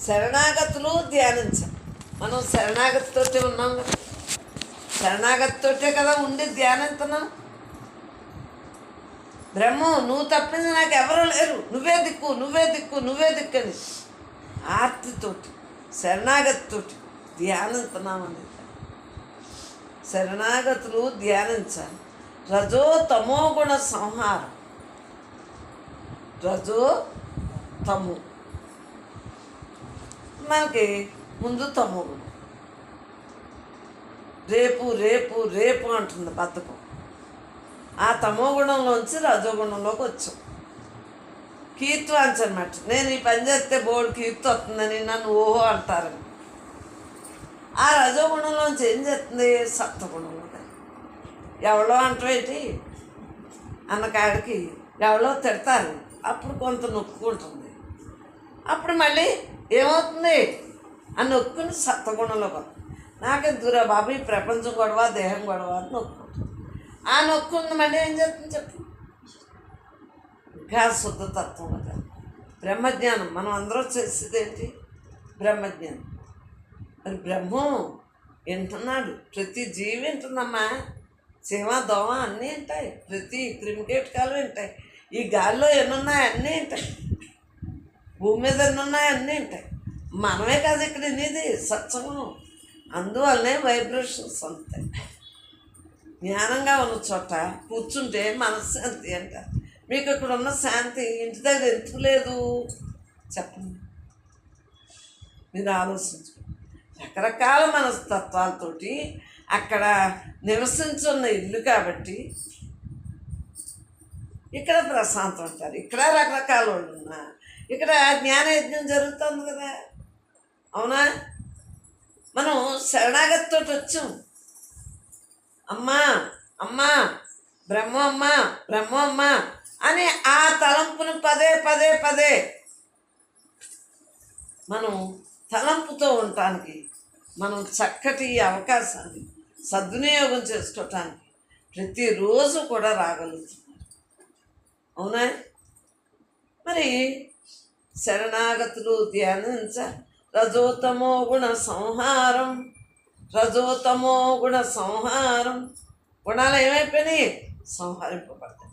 శరణాగతులు ధ్యానించాలి. మనం శరణాగతితోటే ఉన్నాం కదా, శరణాగతితోటే కదా ఉండి ధ్యానిస్తున్నాం. బ్రహ్మ నువ్వు తప్పింది నాకు ఎవరు లేరు, నువ్వే దిక్కు నువ్వే దిక్కు నువ్వే దిక్కు అని ఆర్తితోటి శరణాగతితోటి ధ్యానిస్తున్నామని. శరణాగతులు ధ్యానించాలి. రజో తమో గుణ సంహారం. రజో తమో మనకి ముందు తమో గుణం. రేపు రేపు రేపు అంటుంది బద్ధకం. ఆ తమో గుణంలోంచి రజోగుణంలోకి వచ్చాం. కీర్తివాంచ అనమాట. నేను ఈ పని చేస్తే బోర్డు కీర్తి వస్తుందని నన్ను ఓహో అంటారని. ఆ రజోగుణంలోంచి ఏం చేస్తుంది? సత్వగుణంలో. ఎవరో అంటవేంటి అన్న కాడికి ఎవరో తిడతారు, అప్పుడు కొంత నొప్పుకుంటుంది. అప్పుడు మళ్ళీ ఏమవుతుంది? ఆ నొక్కుని సత్వగుణంలోకి వస్తుంది. నాకెందుకురా బాబు ఈ ప్రపంచం గొడవ దేహం గొడవ అని నొక్కుంటుంది. ఆ నొక్కుంది మళ్ళీ ఏం చేస్తుంది చెప్పు? ఇంకా శుద్ధ తత్వం కదా బ్రహ్మజ్ఞానం. మనం అందరూ చేసేది ఏంటి? బ్రహ్మజ్ఞానం. మరి బ్రహ్మం వింటున్నాడు, ప్రతి జీవి వింటుందమ్మా. చీమ దోమ అన్నీ ఉంటాయి, ప్రతి క్రిమికీటకాలు ఉంటాయి. ఈ గాలిలో ఎన్నున్నాయి అన్నీ ఉంటాయి, భూమి మీద ఎన్నున్నాయి అన్నీ ఉంటాయి. మనమే కాదు ఇక్కడ వినేది సత్సంగం. అందువల్లనే వైబ్రేషన్స్ ఉంటాయి. జ్ఞానంగా ఉన్న చోట కూర్చుంటే మనశ్శాంతి అంటారు. మీకు ఇక్కడ ఉన్న శాంతి ఇంటి దగ్గర ఎందుకు లేదు చెప్పండి, మీరు ఆలోచించుకోండి. రకరకాల మనస్తత్వాలతోటి అక్కడ నివసించున్న ఇల్లు కాబట్టి ఇక్కడ ప్రశాంతం అంటారు. ఇక్కడ రకరకాల వాళ్ళు ఉన్నా ఇక్కడ జ్ఞానయజ్ఞం జరుగుతుంది కదా, అవునా? మనం శరణాగతితో వచ్చాం. అమ్మా అమ్మా బ్రహ్మ అమ్మా బ్రహ్మ అమ్మా అని ఆ తలంపును పదే పదే పదే మనం తలంపుతో ఉండటానికి మనం చక్కటి అవకాశాన్ని సద్వినియోగం చేసుకోవటానికి ప్రతిరోజు కూడా రాగలుగుతున్నారు, అవునా? మరి శరణాగతులు ధ్యానించ రజోతమో గుణ సంహారం. రజోతమో గుణ సంహారం. గుణాలు ఏమైపోయినాయి? సంహరింపబడతాయి.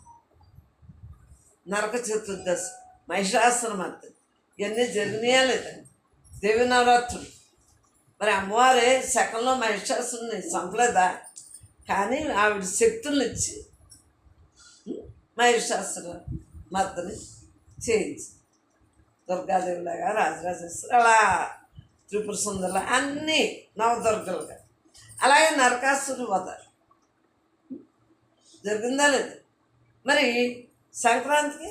నరక చతుర్దశి, మహిషాసురమర్ది ఇవన్నీ జరిగినాయా లేదండి? దేవి నవరాత్రులు. మరి అమ్మవారే శకంలో మహిషాసురుని చంపలేదా? కానీ ఆవిడ శక్తులను ఇచ్చి మహిషాసుర మర్దని చేయించి దుర్గాదేవిలాగా రాజరాజేశ్వరి అలా త్రిపుర సుందరులు అన్నీ నవదుర్గలుగా. అలాగే నరకాసురు వద జరిగిందా లేదు? మరి సంక్రాంతికి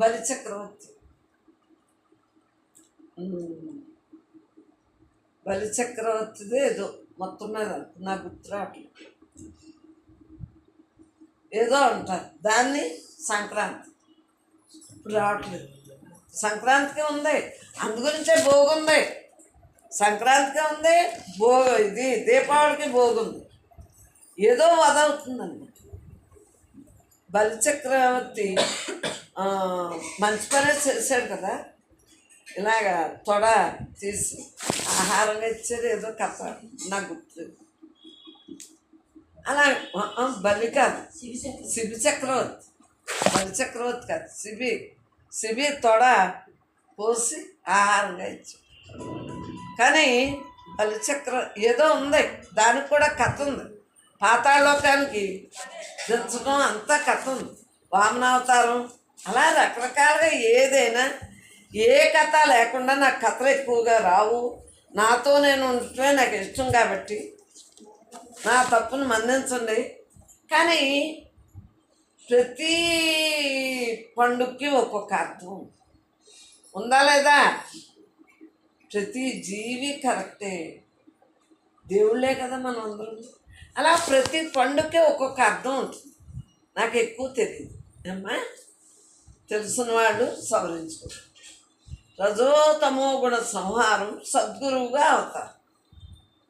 బలిచక్రవర్తి బలిచక్రవర్తిదే ఏదో మొత్తం మీద నా గుర్తురావట్లేదు, ఏదో అంటారు దాన్ని. సంక్రాంతి ఇప్పుడు రావట్లేదు. సంక్రాంతికి ఉంది, అందుగురించే భోగుంది. సంక్రాంతికి ఉంది ఇది దీపావళికి భోగుంది. ఏదో వధ అవుతుందండి. బలిచక్రవర్తి మంచి పనే చేశాడు కదా, ఇలాగా తొడ తీసి ఆహారంగా ఇచ్చాడు, ఏదో కథ నాకు గుర్తు. అలా బలి కాదు, శిబి చక్రవర్తి. బలి చక్రవర్తి కాదు, శిబి తొడ పోసి ఆహారంగా ఇచ్చాడు. కానీ బలిచక్ర ఏదో ఉంది, దానికి కూడా కథ ఉంది. పాతాళలోకానికి దించడం అంతా కథ ఉంది. వామనావతారం అలా రకరకాలుగా ఏదైనా ఏ కథ లేకుండా నాకు కథలు ఎక్కువగా రావు. నాతో నేను ఉండటమే నాకు ఇష్టం కాబట్టి నా తప్పును మన్నించండి. కానీ ప్రతి పండుగకి ఒక్కొక్క అర్థం ఉందా లేదా? ప్రతి జీవి కరెక్టే, దేవుళ్ళే కదా మనం అందరం. అలా ప్రతి పండుగకి ఒక్కొక్క అర్థం ఉంటుంది. నాకు ఎక్కువ తెలియదు అమ్మా, తెలిసిన వాళ్ళు సవరించుకుంటారు. రజోతమో గుణ సంహారం. సద్గురువుగా అవుతారు,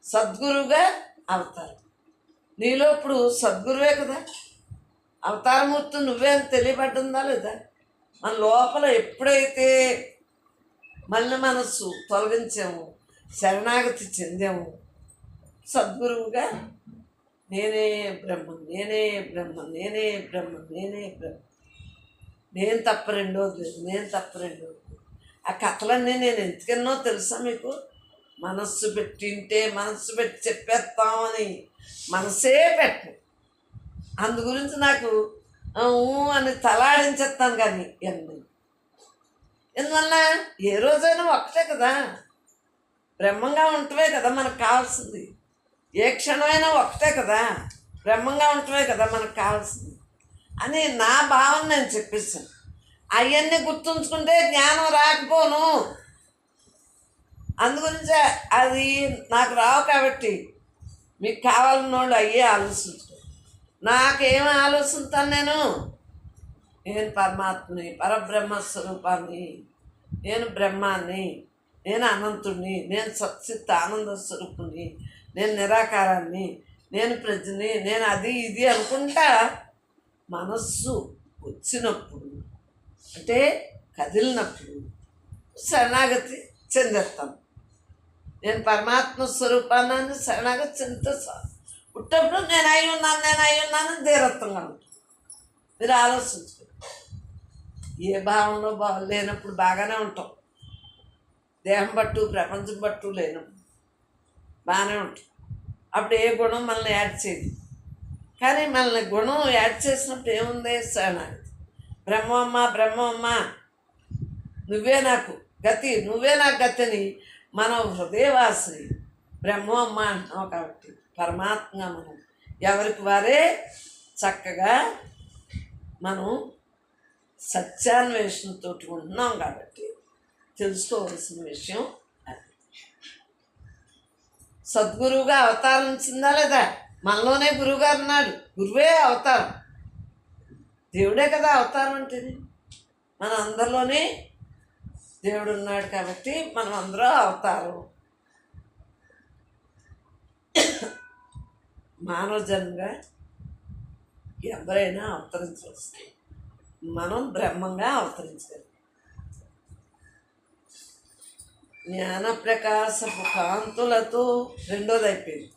సద్గురువుగా అవుతారు. నీలో ఇప్పుడు సద్గురువే కదా అవతారమూర్తి, నువ్వే అని తెలియబడ్డుందా లేదా? మన లోపల ఎప్పుడైతే మళ్ళీ మనస్సు తొలగించాము, శరణాగతి చెందాము. సద్గురువుగా నేనే బ్రహ్మ, నేనే బ్రహ్మ, నేనే బ్రహ్మ, నేనే బ్రహ్మ, నేను తప్ప రెండోది లేదు, నేను తప్ప రెండోది లేదు. ఆ కథలన్నీ నేను ఎందుకన్నో తెలుసా మీకు? మనస్సు పెట్టింటే మనస్సు పెట్టి చెప్పేస్తామని మనసే పెట్టను. అందు గురించి నాకు అని తలాడించేస్తాను. కానీ ఎందువల్ల ఏ రోజైనా ఒక్కటే కదా, బ్రహ్మంగా ఉంటవే కదా మనకు కావాల్సింది. ఏ క్షణమైనా ఒక్కటే కదా, బ్రహ్మంగా ఉంటవే కదా మనకు కావాల్సింది అని నా భావన నేను చెప్పేసాను. అవన్నీ గుర్తుంచుకుంటే జ్ఞానం రాకపోను. అందుగురించే అది నాకు రావు. కాబట్టి మీకు కావాలన్న వాళ్ళు అయ్యే ఆలోచించుకో. నాకేమి ఆలోచిస్తాను నేను పరమాత్మని, పరబ్రహ్మ స్వరూపాన్ని, నేను బ్రహ్మాన్ని, నేను అనంతుడిని, నేను సత్చిత్ ఆనంద స్వరూపుని, నేను నిరాకారాన్ని, నేను ప్రజని, నేను అది ఇది అనుకుంటా. మనస్సు వచ్చినప్పుడు అంటే కదిలినప్పుడు శరణాగతి చెందేస్తాను. నేను పరమాత్మ స్వరూపాన్ని శరణాగతి చెందితే పుట్టప్పుడు నేను అయి ఉన్నాను ధీరత్వంగా ఉంటుంది. మీరు ఆలోచించుకోండి. ఏ భావంలో లేనప్పుడు బాగానే ఉంటాం, దేహం పట్టు ప్రపంచం పట్టు లేనప్పుడు బాగానే ఉంటాం. అప్పుడు ఏ గుణం మనల్ని యాడ్ చేయదు. కానీ మనల్ని గుణం యాడ్ చేసినప్పుడు ఏముంది? శరణాగతి. బ్రహ్మమ్మ నువ్వే నాకు గతి, నువ్వే నాకు గతి అని మనం హృదయవాసిని బ్రహ్మమ్మ అంటున్నావు. కాబట్టి పరమాత్మ మనం ఎవరికి వారే చక్కగా మనం సత్యాన్వేషణతో ఉంటున్నాం. కాబట్టి తెలుసుకోవాల్సిన విషయం అది. సద్గురువుగా అవతారించిందా లేదా? మనలోనే గురువుగారు ఉన్నాడు. గురువే అవతారం, దేవుడే కదా అవతారం అంటేనే. మన అందరిలోనే దేవుడు ఉన్నాడు. కాబట్టి మనం అందరూ అవతారం. మానవ జన్మగా ఎవరైనా అవతరించవచ్చు. మనం బ్రహ్మంగా అవతరించాలి. జ్ఞాన ప్రకాశపు కాంతులతో రెండోది అయిపోయింది.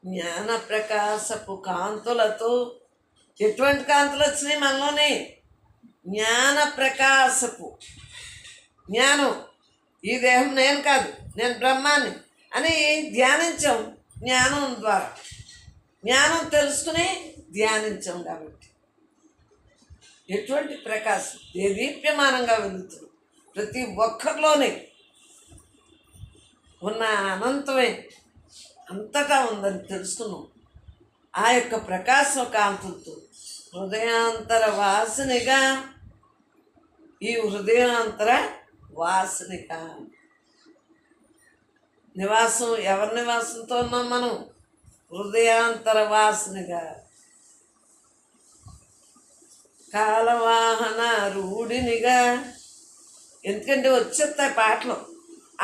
జ్ఞాన ప్రకాశపు కాంతులతో. ఎటువంటి కాంతులు వచ్చినాయి మనలోనే? జ్ఞాన ప్రకాశపు. జ్ఞానం, ఈ దేహం నేను కాదు, నేను బ్రహ్మాన్ని అని ధ్యానించాం. జ్ఞానం ద్వారా జ్ఞానం తెలుసుకుని ధ్యానించాం. కాబట్టి ఎటువంటి ప్రకాశం దేదీప్యమానంగా వెలుగుతుంది. ప్రతి ఒక్కరిలోనే ఉన్న అనంతమే అంతటా ఉందని తెలుసుకున్నాం. ఆ యొక్క ప్రకాశ కాంతులతో హృదయాంతర వాసినిగా, ఈ హృదయాంతర వాసినిగా నివాసం. ఎవరి నివాసంతో ఉన్నాం మనం? హృదయాంతర వాసినిగా. కాలవాహన రూఢినిగా. ఎందుకంటే వచ్చేస్తాయి పాటలు,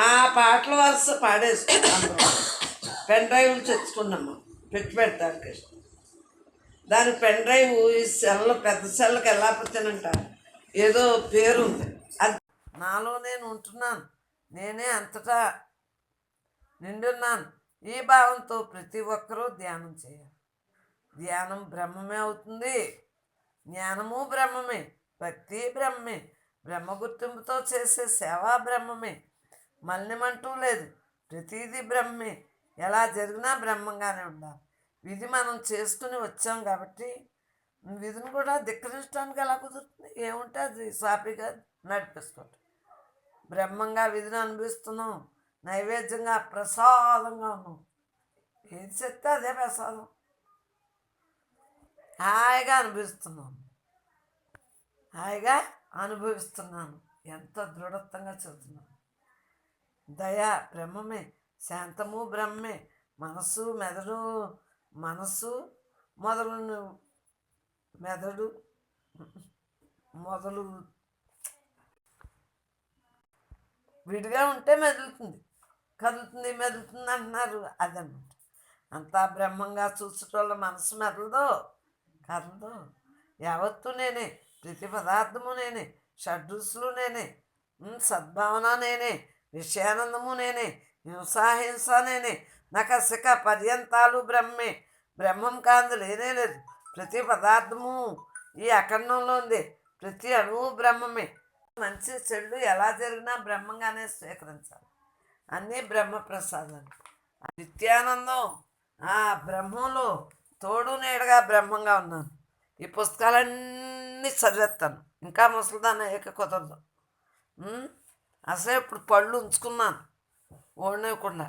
ఆ పాటల వరుస పాడేసుకుంటాం. పెన్ డ్రైవ్లు తెచ్చుకున్నాము, పెడతానికి. దానికి పెన్ డ్రైవ్ ఈ సెల్, పెద్ద సెల్కి వెళ్ళకపోతేనంట ఏదో పేరుంది. అది నాలో నేను ఉంటున్నాను, నేనే అంతటా నిండున్నాను. ఈ భావంతో ప్రతి ఒక్కరూ ధ్యానం చేయాలి. ధ్యానం బ్రహ్మమే అవుతుంది, జ్ఞానము బ్రహ్మమే, భక్తి బ్రహ్మే, బ్రహ్మ గుర్తింపుతో చేసే సేవా బ్రహ్మమే. మలినమంటూ లేదు, ప్రతీది బ్రహ్మే. ఎలా జరిగినా బ్రహ్మంగానే ఉండాలి. విధి మనం చేసుకుని వచ్చాం. కాబట్టి విధిని కూడా ధిక్కరించడానికి ఎలా కుదురుతుంది? ఏముంటే అది సాపిగా నడిపిస్తుంటాం. బ్రహ్మంగా విధిని అనుభవిస్తున్నాం, నైవేద్యంగా ప్రసాదంగా ఉన్నాం. ఏది చెప్తే అదే ప్రసాదం. హాయిగా అనుభవిస్తున్నాను. ఎంత దృఢత్వంగా చెబుతున్నాను. దయ బ్రహ్మమే, శాంతము బ్రహ్మే, మనసు మొదలు విడిగా ఉంటే మెదులుతుంది, కదులుతుంది, మెదులుతుంది అంటున్నారు. అదన్నమాట. అంతా బ్రహ్మంగా చూసేటోళ్ళ మనసు మెదలదో కదలదో. యావత్తు నేనే. ప్రతి పదార్థము నేనే, షడ్రుసులు నేనే, సద్భావన నేనే, విషయానందము నేనే, హింసాహింస నేనే, నకసిక పర్యంతాలు బ్రహ్మే. బ్రహ్మం కాంతి లేనే లేదు. ప్రతి పదార్థము ఈ అఖండంలో ఉంది. ప్రతి అణువు బ్రహ్మమే. మంచి చెడు ఎలా జరిగినా బ్రహ్మంగానే స్వీకరించాలి. అన్నీ బ్రహ్మప్రసాదాలు. నిత్యానందం ఆ బ్రహ్మంలో తోడు నీడగా బ్రహ్మంగా ఉన్నాను. ఈ పుస్తకాలన్నీ చదివేస్తాను. ఇంకా ముసలిదాన్ని అయ్యాక కుదరదు. అసలే ఇప్పుడు పళ్ళు ఉంచుకున్నాను ఓడనివ్వకుండా.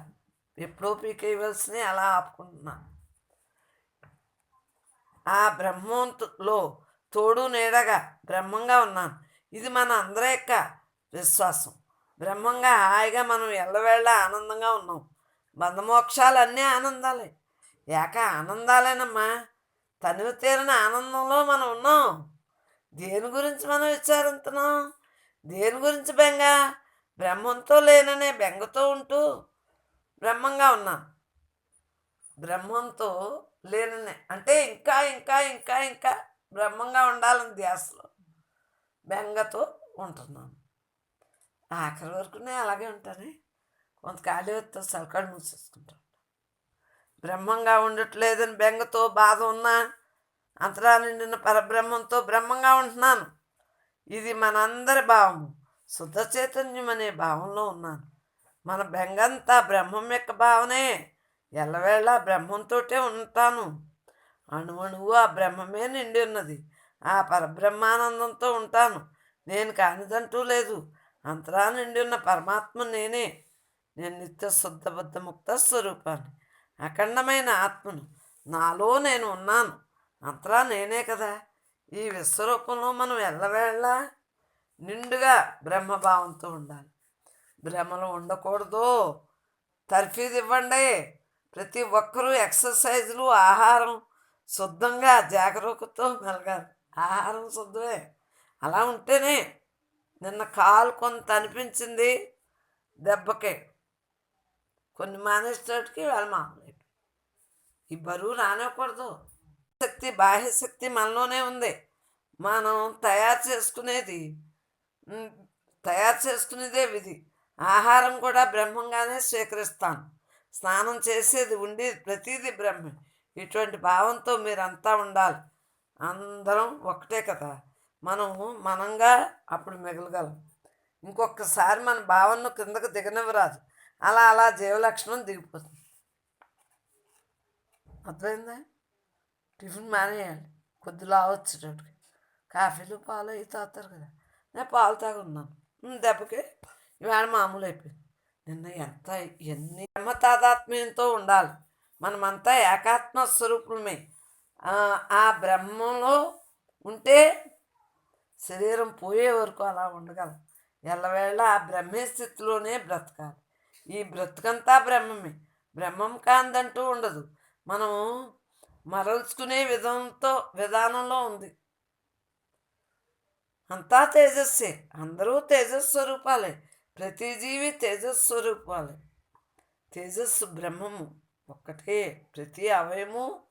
ఎప్పుడో పీకేయవలసినవి అలా ఆపుకుంటున్నాను. ఆ బ్రహ్మంలో తోడు నీడగా బ్రహ్మంగా ఉన్నాను. ఇది మన అందరి యొక్క విశ్వాసం. బ్రహ్మంగా హాయిగా మనం ఎల్లవేళ ఆనందంగా ఉన్నాం. బంధమోక్షాలు అన్నీ ఆనందాలే, ఏక ఆనందాలేనమ్మా. తనివి తీరిన ఆనందంలో మనం ఉన్నాం. దేని గురించి మనం విచారిస్తున్నాం? దేని గురించి బెంగ? బ్రహ్మంతో లేననే బెంగతో ఉంటూ బ్రహ్మంగా ఉన్నాం. బ్రహ్మంతో లేననే అంటే ఇంకా ఇంకా ఇంకా ఇంకా బ్రహ్మంగా ఉండాలని ధ్యాసలో బెంగతో ఉంటున్నాను. ఆఖరి వరకు నేను అలాగే ఉంటాను. కొంత ఖాళీ వస్తే సలకాడు మూసేసుకుంటాను. బ్రహ్మంగా ఉండట్లేదని బెంగతో బాధ ఉన్నా అంతరా నిండిన పరబ్రహ్మంతో బ్రహ్మంగా ఉంటున్నాను. ఇది మనందరి భావము. శుద్ధ చైతన్యం అనే భావంలో ఉన్నాను. మన బెంగంతా బ్రహ్మం యొక్క భావనే. ఎల్లవేళ బ్రహ్మంతో ఉంటాను. అణువణువు ఆ బ్రహ్మమే నిండి ఉన్నది. ఆ పరబ్రహ్మానందంతో ఉంటాను. నేను కానిదంటూ లేదు. అంతరా నిండి ఉన్న పరమాత్మ నేనే. నేను నిత్య శుద్ధ బుద్ధ ముక్త స్వరూపాన్ని, అఖండమైన ఆత్మను. నాలో నేను ఉన్నాను. అంతరా నేనే కదా. ఈ విశ్వరూపంలో మనం ఎల్లవేళ నిండుగా బ్రహ్మభావంతో ఉండాలి. భ్రమలు ఉండకూడదు. తర్ఫీదు ఇవ్వండి. ప్రతి ఒక్కరూ ఎక్సర్సైజులు, ఆహారం శుద్ధంగా జాగరూకతో మెలగాలి. ఆహారం శుద్ధమే. అలా ఉంటేనే. నిన్న కాలు కొంత అనిపించింది దెబ్బకే, కొన్ని మానేసేటికి వాళ్ళు మామూలు. ఈ బరువు రానివ్వకూడదు. శక్తి, బాహ్యశక్తి మనలోనే ఉంది. మనం తయారు చేసుకునేదే విధి. ఆహారం కూడా బ్రహ్మంగానే స్వీకరిస్తాను. స్నానం చేసేది ఉండి ప్రతిదీ బ్రహ్మే. ఇటువంటి భావంతో మీరంతా ఉండాలి. అందరం ఒకటే కదా. మనంగా అప్పుడు మిగలగలం. ఇంకొకసారి మన భావనను కిందకు దిగనివ్వరాదు. అలా అలా జీవలక్షణం దిగిపోతుంది. అర్థమైందా? టిఫిన్ మానేయాలి. కొద్దిలా వచ్చేటట్టుకి కాఫీలు పాలు అవి తాగుతారు కదా. నేను పాలు తాగున్నాను. దెబ్బకి ఇవాళ మామూలు అయిపోయింది. నిన్న ఎన్ని బ్రహ్మతాదాత్మ్యంతో ఉండాలి. మనమంతా ఏకాత్మ స్వరూపులమే. ఆ బ్రహ్మంలో ఉంటే శరీరం పోయే వరకు అలా ఉండగలం. ఎల్లవేళ ఆ బ్రహ్మే స్థితిలోనే బ్రతకాలి. ఈ బ్రతుకంతా బ్రహ్మమే. బ్రహ్మం కాందంటూ ఉండదు. మనం మరల్చుకునే విధానంలో ఉంది. అంతా తేజస్సే. అందరూ తేజస్వరూపాలే. ప్రతి జీవి తేజస్వరూపాలే. తేజస్సు బ్రహ్మము ఒక్కటే. ప్రతి అవయము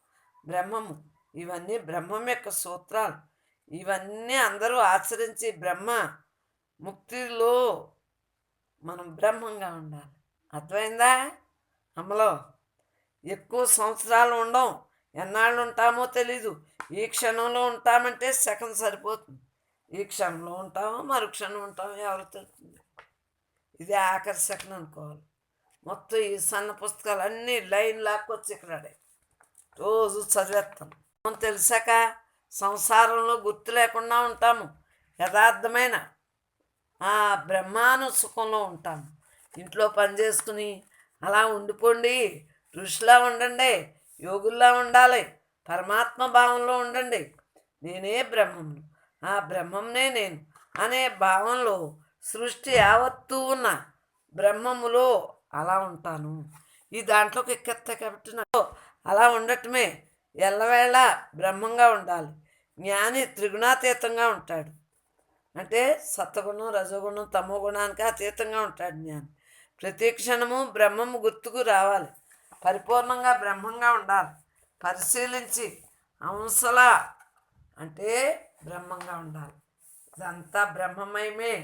బ్రహ్మము. ఇవన్నీ బ్రహ్మం యొక్క సూత్రాలు. ఇవన్నీ అందరూ ఆచరించి బ్రహ్మ ముక్తిలో మనం బ్రహ్మంగా ఉండాలి. అర్థమైందా? అమ్మలో ఎక్కువ సంవత్సరాలు ఉండం. ఎన్నాళ్ళు ఉంటామో తెలీదు. ఈ క్షణంలో ఉంటామంటే సెకండ్ సరిపోతుంది. ఈ క్షణంలో ఉంటామో మరుక్షణం ఉంటామో ఎవరు తెలుస్తుంది. ఇది ఆఖరి సెకండ్ అనుకోవాలి. మొత్తం ఈ సన్న పుస్తకాలు అన్నీ లైన్ లాక్కొచ్చి ఇక్కడే రోజు చదివేస్తాం. మనం తెలిసాక సంసారంలో గుర్తు లేకుండా ఉంటాము. యథార్థమైన ఆ బ్రహ్మాను సుఖంలో ఉంటాము. ఇంట్లో పని చేసుకుని అలా ఉండిపోండి. ఋషిలా ఉండండి. యోగుల్లా ఉండాలి. పరమాత్మ భావంలో ఉండండి. నేనే బ్రహ్మమును, ఆ బ్రహ్మంనే నేను అనే భావంలో సృష్టి యావత్తూ ఉన్న బ్రహ్మములో అలా ఉంటాను. ఈ దాంట్లోకి ఎక్కెత్త కాబట్టి నాకు అలా ఉండటమే. ఎల్లవేళ బ్రహ్మంగా ఉండాలి. జ్ఞాని త్రిగుణాతీతంగా ఉంటాడు. అంటే సత్వగుణం, రజోగుణం, తమో గుణానికి అతీతంగా ఉంటాడు జ్ఞాని. ప్రతి క్షణము బ్రహ్మము గుర్తుకు రావాలి. పరిపూర్ణంగా బ్రహ్మంగా ఉండాలి. పరిశీలించి అంశలా అంటే బ్రహ్మంగా ఉండాలి. ఇదంతా బ్రహ్మమయమే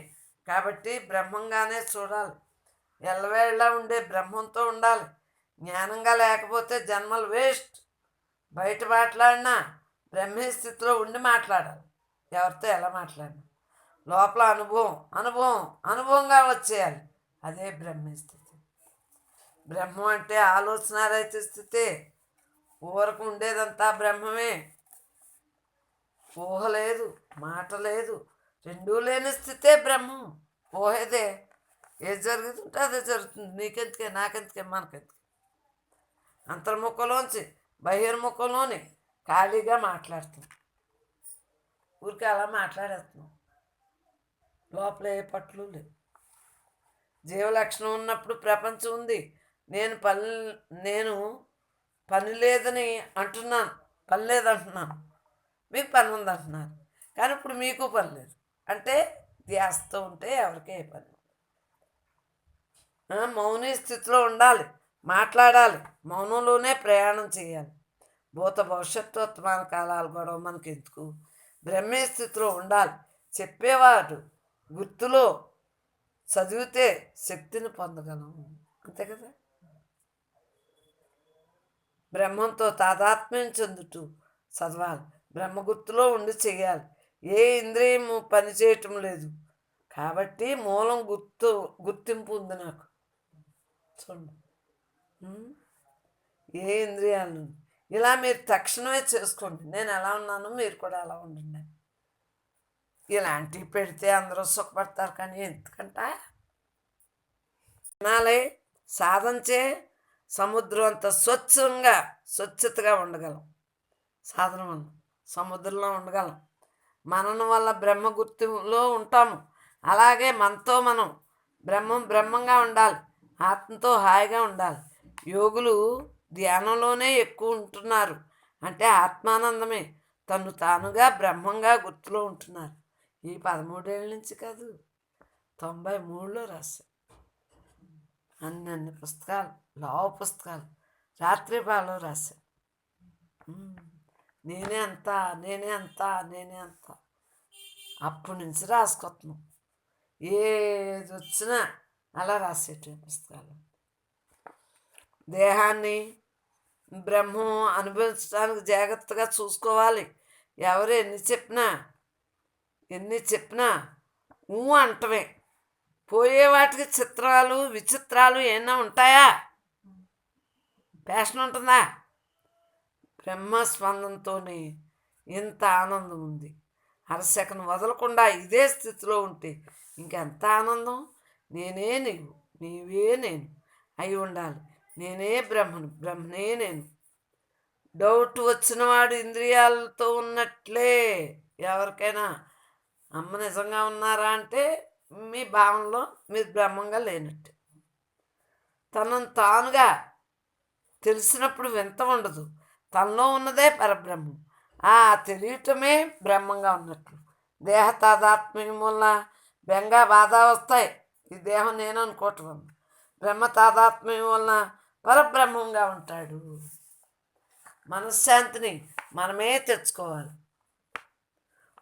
కాబట్టి బ్రహ్మంగానే చూడాలి. ఎల్లవేళలా ఉండే బ్రహ్మంతో ఉండాలి. జ్ఞానంగా లేకపోతే జన్మలు వేస్ట్. బయట మాట్లాడినా బ్రహ్మీ స్థితిలో ఉండి మాట్లాడాలి. ఎవరితో ఎలా మాట్లాడినా లోపల అనుభవంగా వచ్చేయాలి. అదే బ్రహ్మీ స్థితి. బ్రహ్మం అంటే ఆలోచనారహిత స్థితి. ఊరకు ఉండేదంతా బ్రహ్మమే. ఊహ లేదు, మాట లేదు, రెండూ లేని స్థితే బ్రహ్మం. ఊహేదే, ఏది జరుగుతుంటే అదే జరుగుతుంది. నీకెందుకే, నాకెందుకే, మనకెందుకే. అంతర్ముఖంలోంచి బహిర్ముఖంలోని ఖాళీగా మాట్లాడుతుంది. ఊరికి అలా మాట్లాడేస్తున్నాం. లోపల ఏ పట్లు లేవు. జీవలక్షణం ఉన్నప్పుడు ప్రపంచం ఉంది. నేను పని లేదని అంటున్నాను, పని లేదంటున్నాను, మీకు పని ఉందంటున్నారు. కానీ ఇప్పుడు మీకు పని లేదు అంటే ధ్యాసతో ఉంటే ఎవరికే పని. మౌని స్థితిలో ఉండాలి, మాట్లాడాలి, మౌనంలోనే ప్రయాణం చేయాలి. భూత భవిష్యత్తు వర్తమాన కాలాలు గొడవ మనకి ఎందుకు? బ్రహ్మే స్థితిలో ఉండాలి. చెప్పేవాడు గుర్తులో చదివితే శక్తిని పొందగలం. అంతే కదా. బ్రహ్మంతో తాదాత్మ్యం చెందుతూ చదవాలి. బ్రహ్మ గుర్తులో ఉండి చేయాలి. ఏ ఇంద్రియము పనిచేయటం లేదు కాబట్టి మూలం గుర్తింపు ఉంది నాకు. చూడండి, ఏ ఇంద్రియాలను ఇలా మీరు తక్షణమే చేసుకోండి. నేను ఎలా ఉన్నాను మీరు కూడా అలా ఉండండి. ఇలాంటివి పెడితే అందరూ సుఖపడతారు. కానీ ఎందుకంట వినాలి. సాధంచే సముద్రం అంత స్వచ్ఛతగా ఉండగలం. సాధన వల్ల సముద్రంలో ఉండగలం. మననం వల్ల బ్రహ్మ గుర్తులో ఉంటాము. అలాగే మనతో మనం బ్రహ్మంగా ఉండాలి. ఆత్మతో హాయిగా ఉండాలి. యోగులు ధ్యానంలోనే ఎక్కువ ఉంటున్నారు. అంటే ఆత్మానందమే, తను తానుగా బ్రహ్మంగా గుర్తులో ఉంటున్నారు. ఈ 13 ఏళ్ళ నుంచి కాదు, 93లో రాశారు. అన్ని పుస్తకాలు, లావు పుస్తకాలు, రాత్రిపాలు రాశారు. నేనే అంతా. అప్పటి నుంచి రాసుకొస్తున్నాం. ఏది వచ్చినా అలా రాసేట పుస్తకాలు. దేహాన్ని బ్రహ్మం అనుభవించడానికి జాగ్రత్తగా చూసుకోవాలి. ఎవరు ఎన్ని చెప్పినా అంటమే. పోయే వాటికి చిత్రాలు విచిత్రాలు ఏమైనా ఉంటాయా? ప్యాషన్ ఉంటుందా? బ్రహ్మస్పందంతోనే ఇంత ఆనందం ఉంది. అరసెకను వదలకుండా ఇదే స్థితిలో ఉంటే ఇంకెంత ఆనందం. నేనే నీవే నేను అయి ఉండాలి. నేనే బ్రహ్మనే నేను. డౌట్ వచ్చినవాడు ఇంద్రియాలతో ఉన్నట్లే. ఎవరికైనా అమ్మ నిజంగా ఉన్నారా అంటే మీ భావనలో మీరు బ్రహ్మంగా లేనట్టు. తనను తానుగా తెలిసినప్పుడు వింత ఉండదు. తనలో ఉన్నదే పరబ్రహ్మం. ఆ తెలియటమే బ్రహ్మంగా ఉన్నట్లు. దేహ తాదాత్మ్యం వల్ల బెంగ బాధ వస్తాయి. ఈ దేహం నేను అనుకోవటం వల్ల. బ్రహ్మ తాదాత్మ్యం వలన పరబ్రహ్మంగా ఉంటాడు. మనశ్శాంతిని మనమే తెచ్చుకోవాలి.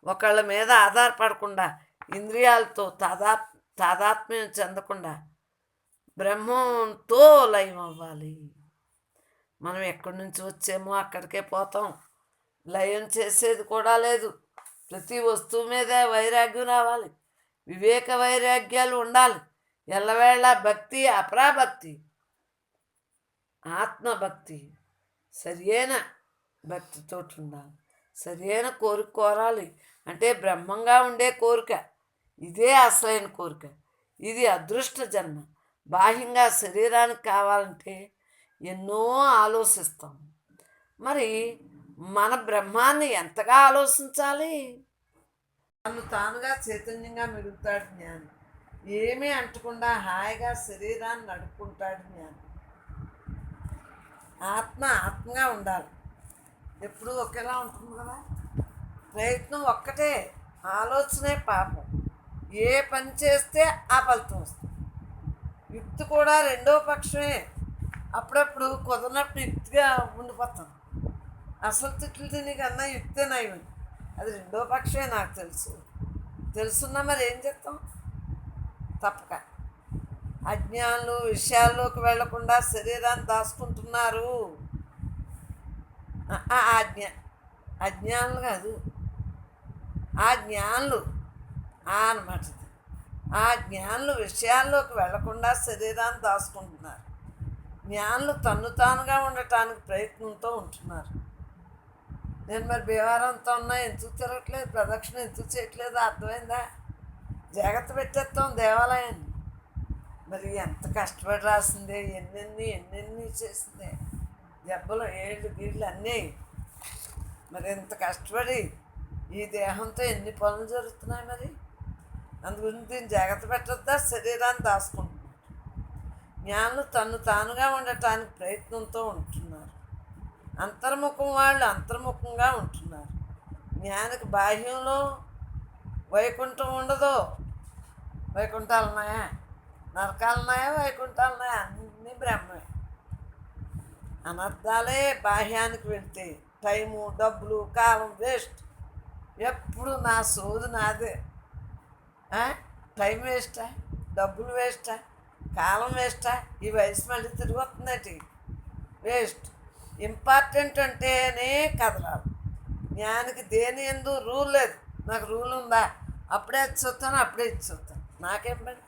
ఒకళ్ళ మీద ఆధారపడకుండా, ఇంద్రియాలతో తాదాత్మ్యం చెందకుండా బ్రహ్మంతో లయం అవ్వాలి. మనం ఎక్కడి నుంచి వచ్చామో అక్కడికే పోతాం. లయం చేసేది కూడా లేదు. ప్రతి వస్తువు మీద వైరాగ్యం రావాలి. వివేక వైరాగ్యాలు ఉండాలి. ఎల్లవేళ భక్తి, అపరాభక్తి, ఆత్మభక్తి, సరియైన భక్తితో ఉండాలి. సరియైన కోరిక కోరాలి. అంటే బ్రహ్మంగా ఉండే కోరిక. ఇదే అసలైన కోరిక. ఇది అదృష్ట జన్మ. బాహ్యంగా శరీరానికి కావాలంటే ఎన్నో ఆలోచిస్తాం. మరి మన బ్రహ్మాన్ని ఎంతగా ఆలోచించాలి? తను తానుగా చైతన్యంగా మిగులుతాడు జ్ఞాని. ఏమీ అంటకుండా హాయిగా శరీరాన్ని నడుపుకుంటాడు జ్ఞాని. ఆత్మగా ఉండాలి. ఎప్పుడూ ఒకేలా ఉంటుంది కదా. ప్రయత్నం ఒక్కటే, ఆలోచనే పాపం. ఏ పని చేస్తే ఆ ఫలితం వస్తుంది. యుక్తి కూడా రెండో పక్షమే. అప్పుడప్పుడు కుదరినప్పుడు యుక్తిగా ఉండిపోతాం. అసలు తిట్లు తిని కన్నా యుక్తే నయం. అది రెండో పక్షమే నాకు తెలుసున్నా మరి ఏం చెప్తాం? తప్పక అజ్ఞానులు విషయాల్లోకి వెళ్లకుండా శరీరాన్ని దాచుకుంటున్నారు. అజ్ఞానులు కాదు, ఆ జ్ఞానులు అన్నమాట. ఆ జ్ఞానులు విషయాల్లోకి వెళ్లకుండా శరీరాన్ని దాచుకుంటున్నారు. జ్ఞానులు తన్ను తానుగా ఉండటానికి ప్రయత్నంతో ఉంటున్నారు. నేను మరి భీవారంతో ఉన్నా ఎందుకు తిరగట్లేదు, ప్రదక్షిణ ఎందుకు చేయట్లేదు అర్థమైందా? జాగ్రత్త పెట్టేస్తాం దేవాలయాన్ని. మరి ఎంత కష్టపడి రాసిందే, ఎన్నెన్ని చేసిందే, దెబ్బలు ఏళ్ళు గీళ్ళు అన్నీ. మరి ఎంత కష్టపడి ఈ దేహంతో ఎన్ని పనులు జరుగుతున్నాయి. మరి అందుగురించి దీన్ని జాగ్రత్త పెట్టద్దా? శరీరాన్ని దాచుకుంటున్నారు. జ్ఞానులు తన్ను తానుగా ఉండటానికి ప్రయత్నంతో ఉంటున్నారు. అంతర్ముఖం వాళ్ళు అంతర్ముఖంగా ఉంటున్నారు. జ్ఞానికి బాహ్యంలో వైకుంఠం ఉండదు. వైకుంఠాలు ఉన్నాయా? నరకాలు ఉన్నాయా? వైకుంఠాలు ఉన్నాయా? అన్నీ బ్రహ్మే. అనర్థాలే బాహ్యానికి వెళ్తే టైము, డబ్బులు, కాలం వేస్ట్. ఎప్పుడు నా సోదు నాదే. టైం వేస్టా, డబ్బులు వేస్టా, కాలం వేస్టా? ఈ వయసు మళ్ళీ తిరిగి వస్తుందటి వేస్ట్. ఇంపార్టెంట్ అంటేనే కదలాలి. జ్ఞానికి దేని ఎందు రూల్ లేదు. నాకు రూల్ ఉందా? అప్పుడే ఇచ్చుతాను, అప్పుడే ఇచ్చుతాను, నాకేం పని?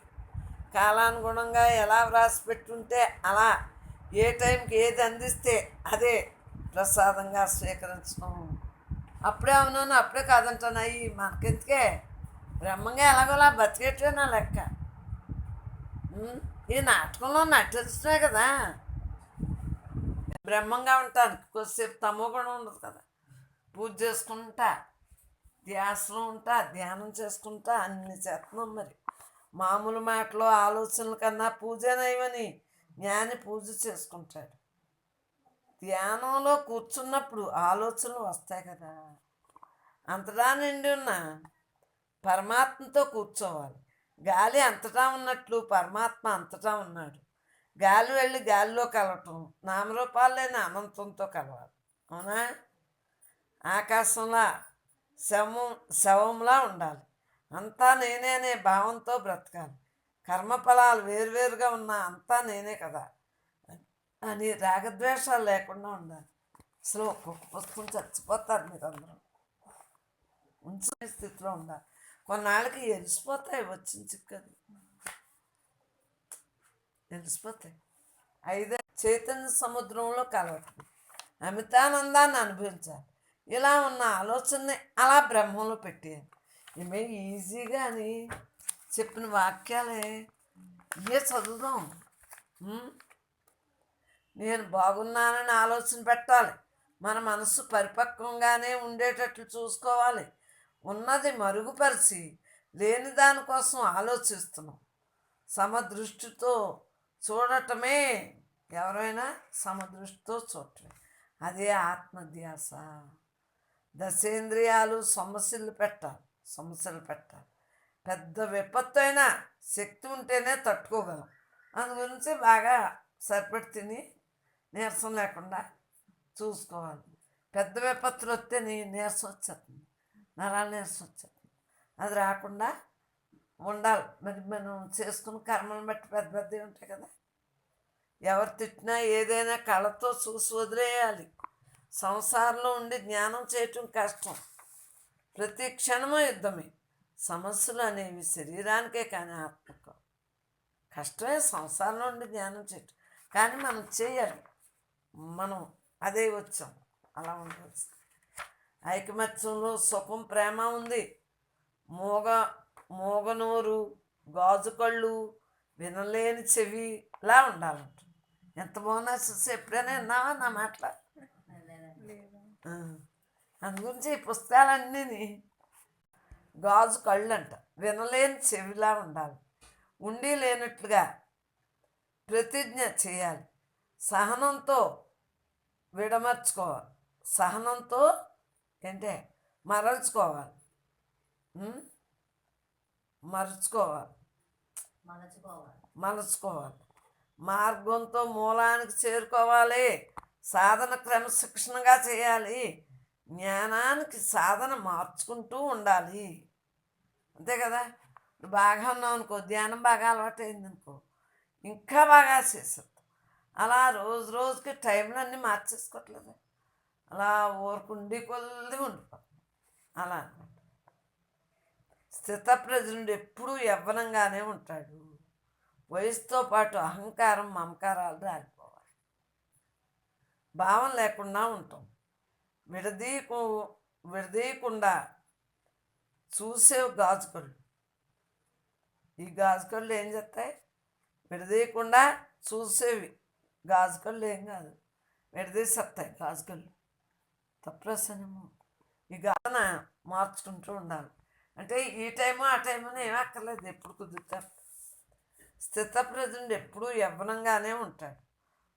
కాలానుగుణంగా ఎలా వ్రాసి పెట్టుంటే అలా ఏ టైంకి ఏది అందిస్తే అదే ప్రసాదంగా స్వీకరించడం. అప్పుడే అవునాను, అప్పుడే కాదంటాను. అయ్యి మనకెందుకే? బ్రహ్మంగా ఎలాగోలా బతికేట్లే నా లెక్క. ఈ నాటకంలో నటించడే కదా. బ్రహ్మంగా ఉంటానికి కొద్దిసేపు తమో కూడా ఉండదు కదా. పూజ చేసుకుంటా, ధ్యాసలో ఉంటా, ధ్యానం చేసుకుంటా, అన్ని చేస్తున్నాం. మరి మామూలు మాటలు ఆలోచనల కన్నా పూజనైవని జ్ఞాని పూజ చేసుకుంటాడు. ధ్యానంలో కూర్చున్నప్పుడు ఆలోచనలు వస్తాయి కదా. అంతటా నిండి ఉన్న పరమాత్మతో కూర్చోవాలి. గాలి అంతటా ఉన్నట్లు పరమాత్మ అంతటా ఉన్నాడు. గాలి వెళ్ళి గాలిలో కలవటం, నామరూపాలు లేని అనంతంతో కలవాలి. అవునా? ఆకాశంలా శవంలా ఉండాలి. అంతా నేనే అనే భావంతో బ్రతకాలి. కర్మఫలాలు వేరువేరుగా ఉన్నా అంతా నేనే కదా అని రాగద్వేషాలు లేకుండా ఉండాలి. అసలు ఒక్కొక్క పుస్తకం చచ్చిపోతారు మీరు అందరూ. ఉంచుకునే స్థితిలో ఉండాలి. కొన్నాళ్ళకి ఎలిసిపోతాయి, వచ్చిన చిక్కది ఎలిసిపోతాయి. ఐదే చైతన్య సముద్రంలో కలవటం, అమితానందాన్ని అనుభవించాలి. ఇలా ఉన్న ఆలోచనని అలా బ్రహ్మంలో పెట్టేయాలి. ఏమే ఈజీగా అని చెప్పిన వాక్యాలే ఇవే చదువుదాం. నేను బాగున్నానని ఆలోచన పెట్టాలి. మన మనసు పరిపక్వంగానే ఉండేటట్లు చూసుకోవాలి. ఉన్నది మరుగుపరిచి లేని దానికోసం ఆలోచిస్తున్నాం. సమదృష్టితో చూడటమే, ఎవరైనా సమదృష్టితో చూడటమే, అదే ఆత్మధ్యాస. దశేంద్రియాలు సమస్యలు పెట్టాలి. పెద్ద విపత్తు అయినా శక్తి ఉంటేనే తట్టుకోగలం. అందు గురించి బాగా సరిపెట్టి తిని నీరసం లేకుండా చూసుకోవాలి. పెద్ద విపత్తులు వస్తే నీరసం వచ్చేస్తుంది, నరాలు నీరసం వచ్చేస్తుంది. అది రాకుండా ఉండాలి. మరి మనం చేసుకున్న కర్మను బట్టి పెద్ద పెద్దవి ఉంటాయి కదా. ఎవరు తిట్టినా ఏదైనా కళ్ళతో చూసి వదిలేయాలి. సంసారంలో ఉండి జ్ఞానం చేయటం కష్టం. ప్రతి క్షణము యుద్ధమే. సమస్యలు అనేవి శరీరానికే కానీ ఆత్మకు కష్టమే. సంసారంలో ఉండి జ్ఞానం చేయటం కానీ మనం చేయాలి. మనం అదే వచ్చాం, అలా ఉండవచ్చు. ఐకమత్యంలో సుఖం, ప్రేమ ఉంది. మూగనూరు, గాజు కళ్ళు, వినలేని చెవి ఇలా ఉండాలంట. ఎంత బాగున్నా చూసి ఎప్పుడైనా విన్నావా నా మాటలు? అందు గురించి ఈ పుస్తకాలన్నీ గాజు కళ్ళు అంట. వినలేని చెవిలా ఉండాలి. ఉండి లేనట్లుగా ప్రతిజ్ఞ చేయాలి. సహనంతో విడమర్చుకోవాలి. సహనంతో ఏంటే మరల్చుకోవాలి. మలుచుకోవాలి. మార్గంతో మూలానికి చేరుకోవాలి. సాధన క్రమశిక్షణగా చేయాలి. జ్ఞానానికి సాధన మార్చుకుంటూ ఉండాలి. అంతే కదా. బాగా ఉన్నాం అనుకో, ధ్యానం బాగా అలవాటు అయింది అనుకో, ఇంకా బాగా చేసేది. అలా రోజు రోజుకి టైంలన్నీ మార్చేసుకోవట్లేదు. అలా ఊరుకుండి కొద్ది ఉండిపోతుంది. అలా స్థితప్రజ్ఞుడు ఎప్పుడూ యవ్వనంగానే ఉంటాడు. వయసుతో పాటు అహంకారం మమకారాలు రాలిపోవాలి. భావం లేకుండా ఉంటాం. విడదీయకుండా చూసే గాజుకళ్ళు. ఈ గాజుకళ్ళు ఏం చేస్తాయి? విడదీయకుండా చూసేవి గాజుకళ్ళు ఏం కాదు, విడదీసేస్తాయి గాజుకళ్ళు. తప్రసనము. ఈ గాన మార్చుకుంటూ ఉండాలి. అంటే ఈ టైము ఆ టైము అని ఏమీ అక్కర్లేదు, ఎప్పుడు కుదురుతారు. స్థితప్రజ్ఞుడు ఎప్పుడూ యవ్వనంగానే ఉంటాడు.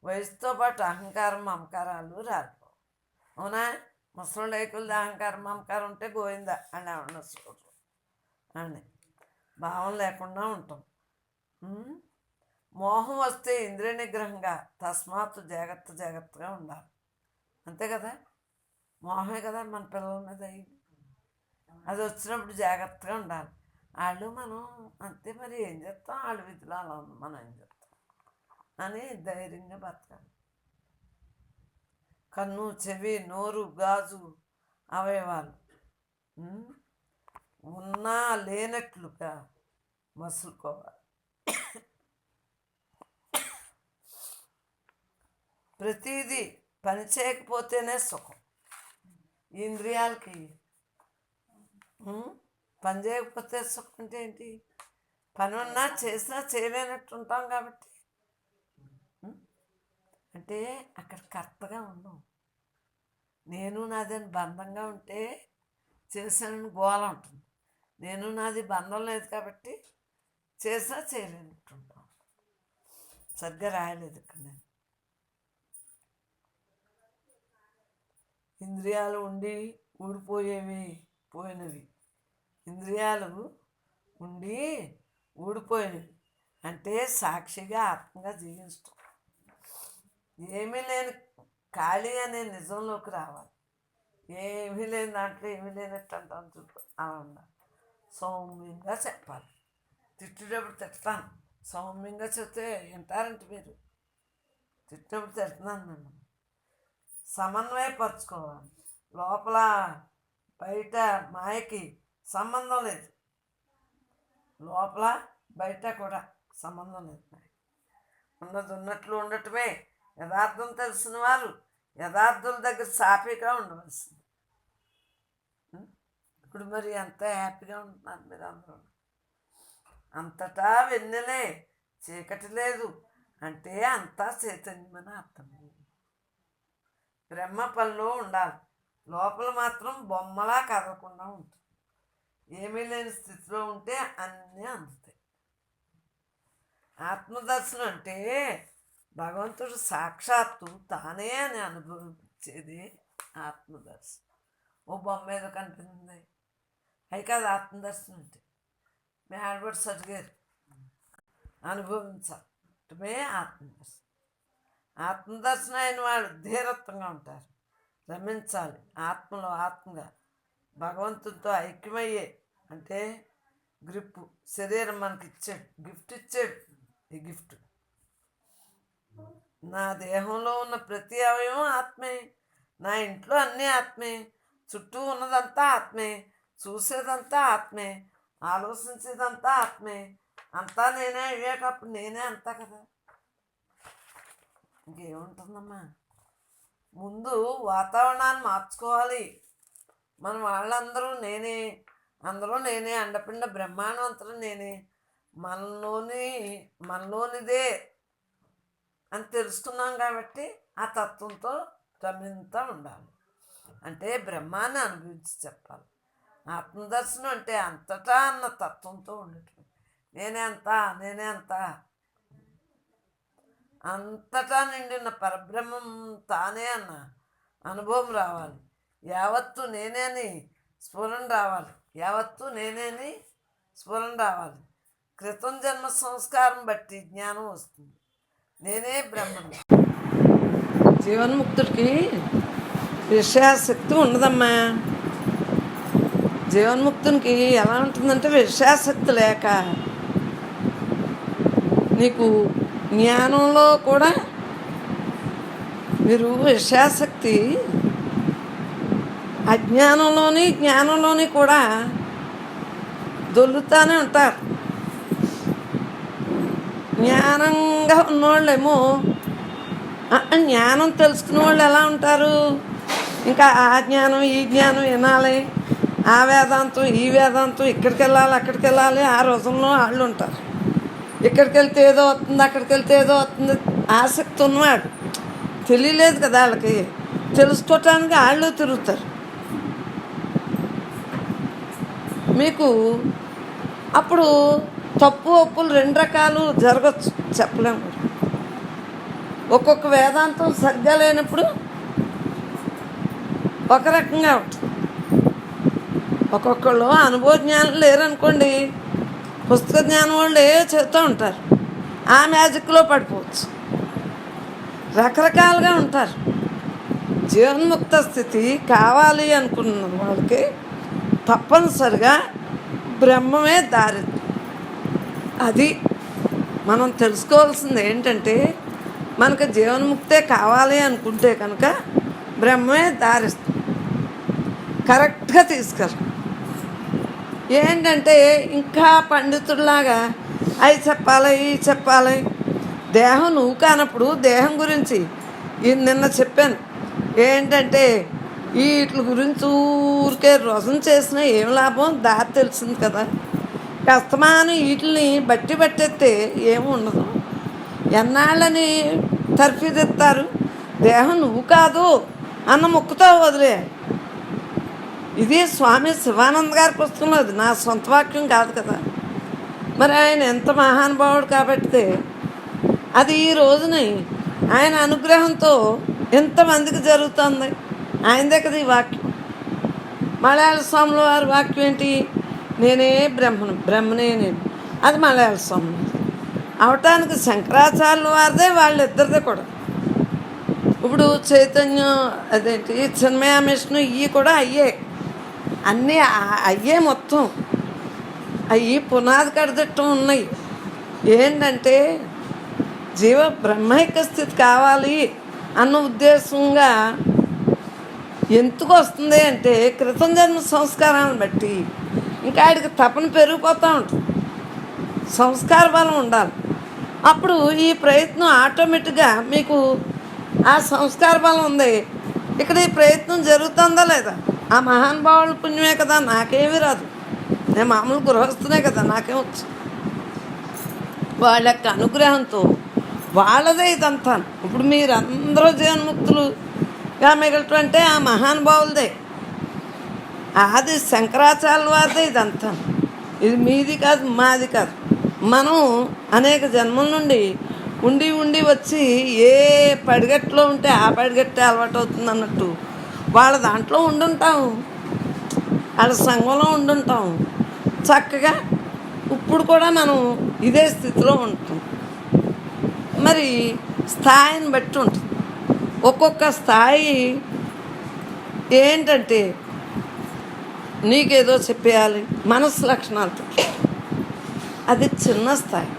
వయసుతో పాటు అహంకారం మమకారాలు రాలిపోవు. అవునా? ముసలి కొద్ది అహంకారం మమకారం ఉంటే గోయిందా అని ఏమన్నా చూడరు అని భావం లేకుండా ఉంటాం. మోహం వస్తే ఇంద్రియ నిగ్రహంగా తస్మాత్తు జాగ్రత్తగా ఉండాలి. అంతే కదా. మోహమే కదా మన పిల్లల మీద అయింది. అది వచ్చినప్పుడు జాగ్రత్తగా ఉండాలి. వాళ్ళు మనం అంతే, మరి ఏం చేస్తాం, వాళ్ళ విధులు అలా ఉంది, మనం ఏం చేస్తాం అని ధైర్యంగా బతకాలి. కన్ను, చెవి, నోరు, గాజు అవయవాలు ఉన్నా లేనట్లుగా మసులుకోవాలి. ప్రతిదీ పని చేయకపోతేనే సుఖం. ఇంద్రియాలకి పని చేయకపోతే సుఖం అంటే ఏంటి? పని ఉన్నా చేసినా చేయలేనట్టు ఉంటాం కాబట్టి. అంటే అక్కడ కరెక్ట్గా ఉన్నాం. నేను నాదని బంధంగా ఉంటే చేశానని గోల ఉంటుంది. నేను నాది బంధం లేదు కాబట్టి చేసినా చేయలేనట్టు ఉంటాం. సరిగ్గా రాయలేదు ఇక్కడ నేను. ఇంద్రియాలు ఉండి పోయినవి. ఇంద్రియాలు ఉండి ఊడిపోయినవి అంటే సాక్షిగా ఆత్మగా జీవిస్తాం. ఏమీ లేని ఖాళీ అనే నిజంలోకి రావాలి. ఏమీ లేని దాంట్లో ఏమీ లేనట్టు అంటాను చూడు, అలా ఉండాలి. సౌమ్యంగా చెప్పాలి. తిట్టేటప్పుడు తిడతాను, సౌమ్యంగా చెప్తే వింటారంటే మీరు. తిట్టేటప్పుడు తిడుతున్నాను నన్ను. సమన్వయపరచుకోవాలి. లోపల బయట మాయకి సంబంధం లేదు. లోపల బయట కూడా సంబంధం లేదు. ఉన్నది ఉన్నట్లు ఉండటమే యథార్థం. తెలిసిన వారు యథార్థుల దగ్గర సాఫీగా ఉండవలసింది. ఇప్పుడు మరి ఎంత హ్యాపీగా ఉంటున్నారు మీరు అందరూ. అంతటా వెన్నెలే, చీకటి లేదు అంటే అంతా చైతన్యమని అర్థం. బ్రహ్మ పనిలో ఉండాలి. లోపల మాత్రం బొమ్మలా కదలకుండా ఉంటుంది. ఏమీ లేని స్థితిలో ఉంటే అన్నీ అందుతాయి. ఆత్మదర్శనం అంటే భగవంతుడు సాక్షాత్తు తానే అని అనుభవించేది ఆత్మదర్శనం. ఓ బొమ్మ ఏదో కనిపించింది అవి కాదు ఆత్మదర్శనం అంటే. మీ ఆడబడి సరిగారు అనుభవించటమే ఆత్మదర్శనం. ఆత్మదర్శనం అయిన వాళ్ళు ధీరత్వంగా ఉంటారు. రమించాలి ఆత్మలో ఆత్మగా. భగవంతుడితో ఐక్యమయ్యే అంటే గ్రిప్పు. శరీరం మనకి ఇచ్చాడు, గిఫ్ట్ ఇచ్చాడు. ఈ గిఫ్ట్ నా దేహంలో ఉన్న ప్రతి అవయవం ఆత్మే. నా ఇంట్లో అన్నీ ఆత్మే. చుట్టూ ఉన్నదంతా ఆత్మే. చూసేదంతా ఆత్మే. ఆలోచించేదంతా ఆత్మే. అంతా నేనే అయ్యేటప్పుడు నేనే అంతా కదా. ఇంకేముంటుందమ్మా. ముందు వాతావరణాన్ని మార్చుకోవాలి. మన వాళ్ళందరూ నేనే, అందరూ నేనే, అండపిండ బ్రహ్మాండవంతులు నేనే, మనలోనిదే అని తెలుసుకున్నాం కాబట్టి ఆ తత్వంతో రమింతా ఉండాలి. అంటే బ్రహ్మాన్ని అనుభవించి చెప్పాలి. ఆత్మదర్శనం అంటే అంతటా అన్న తత్వంతో ఉండటం. నేనే అంతా అంతటా నిండిన పరబ్రహ్మం తానే అన్న అనుభవం రావాలి. యావత్తు నేనే అని స్ఫురణ రావాలి. క్రితం జన్మ సంస్కారం బట్టి జ్ఞానం వస్తుంది. నేనే బ్రహ్మను. జీవన్ముక్తుడికి విషయాసక్తి ఉండదమ్మా. జీవన్ముక్తునికి ఎలా ఉంటుందంటే విషయాసక్తి లేక నీకు జ్ఞానంలో కూడా మీరు విషయాసక్తి అజ్ఞానంలోని జ్ఞానంలోని కూడా దొల్లుతానే ఉంటారు. జ్ఞానంగా ఉన్నవాళ్ళేమో జ్ఞానం తెలుసుకునే వాళ్ళు ఎలా ఉంటారు, ఇంకా ఆ జ్ఞానం ఈ జ్ఞానం వినాలి, ఆ వేదాంతం ఈ వేదాంతం, ఇక్కడికి వెళ్ళాలి అక్కడికి వెళ్ళాలి, ఆ రోజుల్లో వాళ్ళు ఉంటారు. ఇక్కడికి వెళ్తే ఏదో వస్తుంది, అక్కడికి వెళ్తే ఏదో వస్తుంది, ఆసక్తి ఉన్నవాడు. తెలియలేదు కదా వాళ్ళకి, తెలుసుకోవటానికి వాళ్ళు తిరుగుతారు. మీకు అప్పుడు తప్పు ఒప్పులు రెండు రకాలు జరగచ్చు, చెప్పలేము. ఒక్కొక్క వేదాంతం సరిగ్గా లేనప్పుడు ఒక రకంగా ఉంటుంది. ఒక్కొక్కళ్ళు అనుభవ జ్ఞానం లేరనుకోండి, పుస్తక జ్ఞానం వాళ్ళు చెబుతూ ఉంటారు, ఆ మ్యాజిక్లో పడిపోవచ్చు. రకరకాలుగా ఉంటారు. జీవన్ముక్త స్థితి కావాలి అనుకున్న వాళ్ళకి తప్పనిసరిగా బ్రహ్మమే దారి. అది మనం తెలుసుకోవాల్సింది ఏంటంటే, మనకు జీవన్ముక్తే కావాలి అనుకుంటే కనుక బ్రహ్మమే దారిస్తుంది, కరెక్ట్గా తీసుకెళ్ళి. ఏంటంటే ఇంకా పండితుడిలాగా అవి చెప్పాలి ఇవి చెప్పాలి. దేహం నువ్వు కానప్పుడు దేహం గురించి నిన్న చెప్పాను ఏంటంటే, వీటి గురించి ఊరికే రోజం చేసినా ఏం లాభం, దారి తెలిసింది కదా. కష్టమానం వీటిని బట్టి పట్టేస్తే ఏమి ఉండదు. ఎన్నాళ్ళని తర్ఫీదిస్తారు. దేహం నువ్వు కాదు అన్న ముక్కుతో వదిలే. ఇది స్వామి శివానంద గారి పుస్తకంలో, అది నా సొంత వాక్యం కాదు కదా. మరి ఆయన ఎంత మహానుభావుడు కాబట్టి అది ఈ రోజుని ఆయన అనుగ్రహంతో ఎంతమందికి జరుగుతుంది. ఆయనదే కదా ఈ వాక్యం. మలయాళ స్వాముల వారి వాక్యం ఏంటి, నేనే బ్రహ్మనే నేను. అది మలయాళ స్వామి అవటానికి శంకరాచార్యుల వారిదే, వాళ్ళిద్దరిదే కూడా. ఇప్పుడు చైతన్యం అదేంటి చిన్మయ మిషన్ ఇవి కూడా అయ్యే, అన్నీ అయ్యే మొత్తం. అవి పునాది కడదట్టం ఉన్నాయి. ఏంటంటే జీవ బ్రహ్మైక్య స్థితి కావాలి అన్న ఉద్దేశంగా ఎందుకు వస్తుంది అంటే, క్రితం జన్మ సంస్కారాలను బట్టి ఇంకా ఆడికి తపన పెరిగిపోతూ ఉంటుంది. సంస్కార బలం ఉండాలి. అప్పుడు ఈ ప్రయత్నం ఆటోమేటిక్గా మీకు ఆ సంస్కార బలం ఉంది. ఇక్కడ ఈ ప్రయత్నం జరుగుతుందా లేదా, ఆ మహానుభావుల పుణ్యమే కదా, నాకేమీ రాదు. నేను మామూలు గృహస్థునే కదా, నాకేమొచ్చు. వాళ్ళ యొక్క అనుగ్రహంతో వాళ్ళదే ఇదంతా. ఇప్పుడు మీరందరూ జీవన్ముక్తులుగా మిగలటం అంటే ఆ మహానుభావులదే. ఆది శంకరాచార్యుల వారిదే ఇదంతా. ఇది మీది కాదు, మాది కాదు. మనం అనేక జన్మల నుండి ఉండి ఉండి వచ్చి ఏ పడిగట్లో ఉంటే ఆ పడిగట్టే అలవాటు అవుతుంది అన్నట్టు వాళ్ళ దాంట్లో ఉండుంటాము, వాళ్ళ సంఘంలో ఉండుంటాము. చక్కగా ఇప్పుడు కూడా మనం ఇదే స్థితిలో ఉంటాం. మరి స్థాయిని బట్టి ఉంటుంది. ఒక్కొక్క స్థాయి ఏంటంటే నీకేదో చెప్పేయాలి మనసు లక్షణాలతో, అది చిన్న స్థాయి.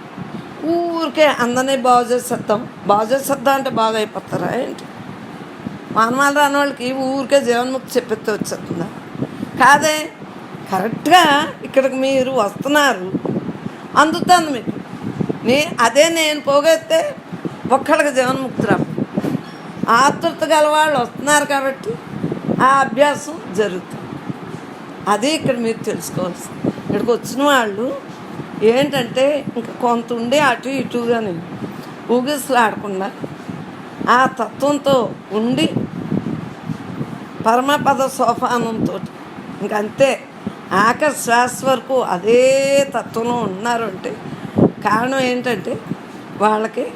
ఊరికే అందరినీ బాగు చేసేద్దాం అంటే బాగా అయిపోతారా ఏంటి? మానవాళ్ళు రాని వాళ్ళకి ఊరికే జీవన్ముక్తి చెప్పితే వచ్చేస్తుందా? కాదే, కరెక్ట్గా ఇక్కడికి మీరు వస్తున్నారు, అందుతుంది మీకు. అదే నేను పోగొస్తే ఒక్కడికి జీవన్ముక్తి రాదు. ఆతృత గల వాళ్ళు వస్తున్నారు కాబట్టి ఆ అభ్యాసం జరుగుతుంది. అది ఇక్కడ మీరు తెలుసుకోవాల్సింది. ఇక్కడికి వచ్చిన వాళ్ళు ఏంటంటే ఇంకా కొంత ఉండి అటు ఇటుగానే ఊగిసలాడకుండా ఆ తత్వంతో ఉండి పరమపద సోపానంతో ఇంకంతే ఆఖరి శ్వాస వరకు అదే తత్వంలో ఉన్నారు అంటే కారణం ఏంటంటే వాళ్ళకి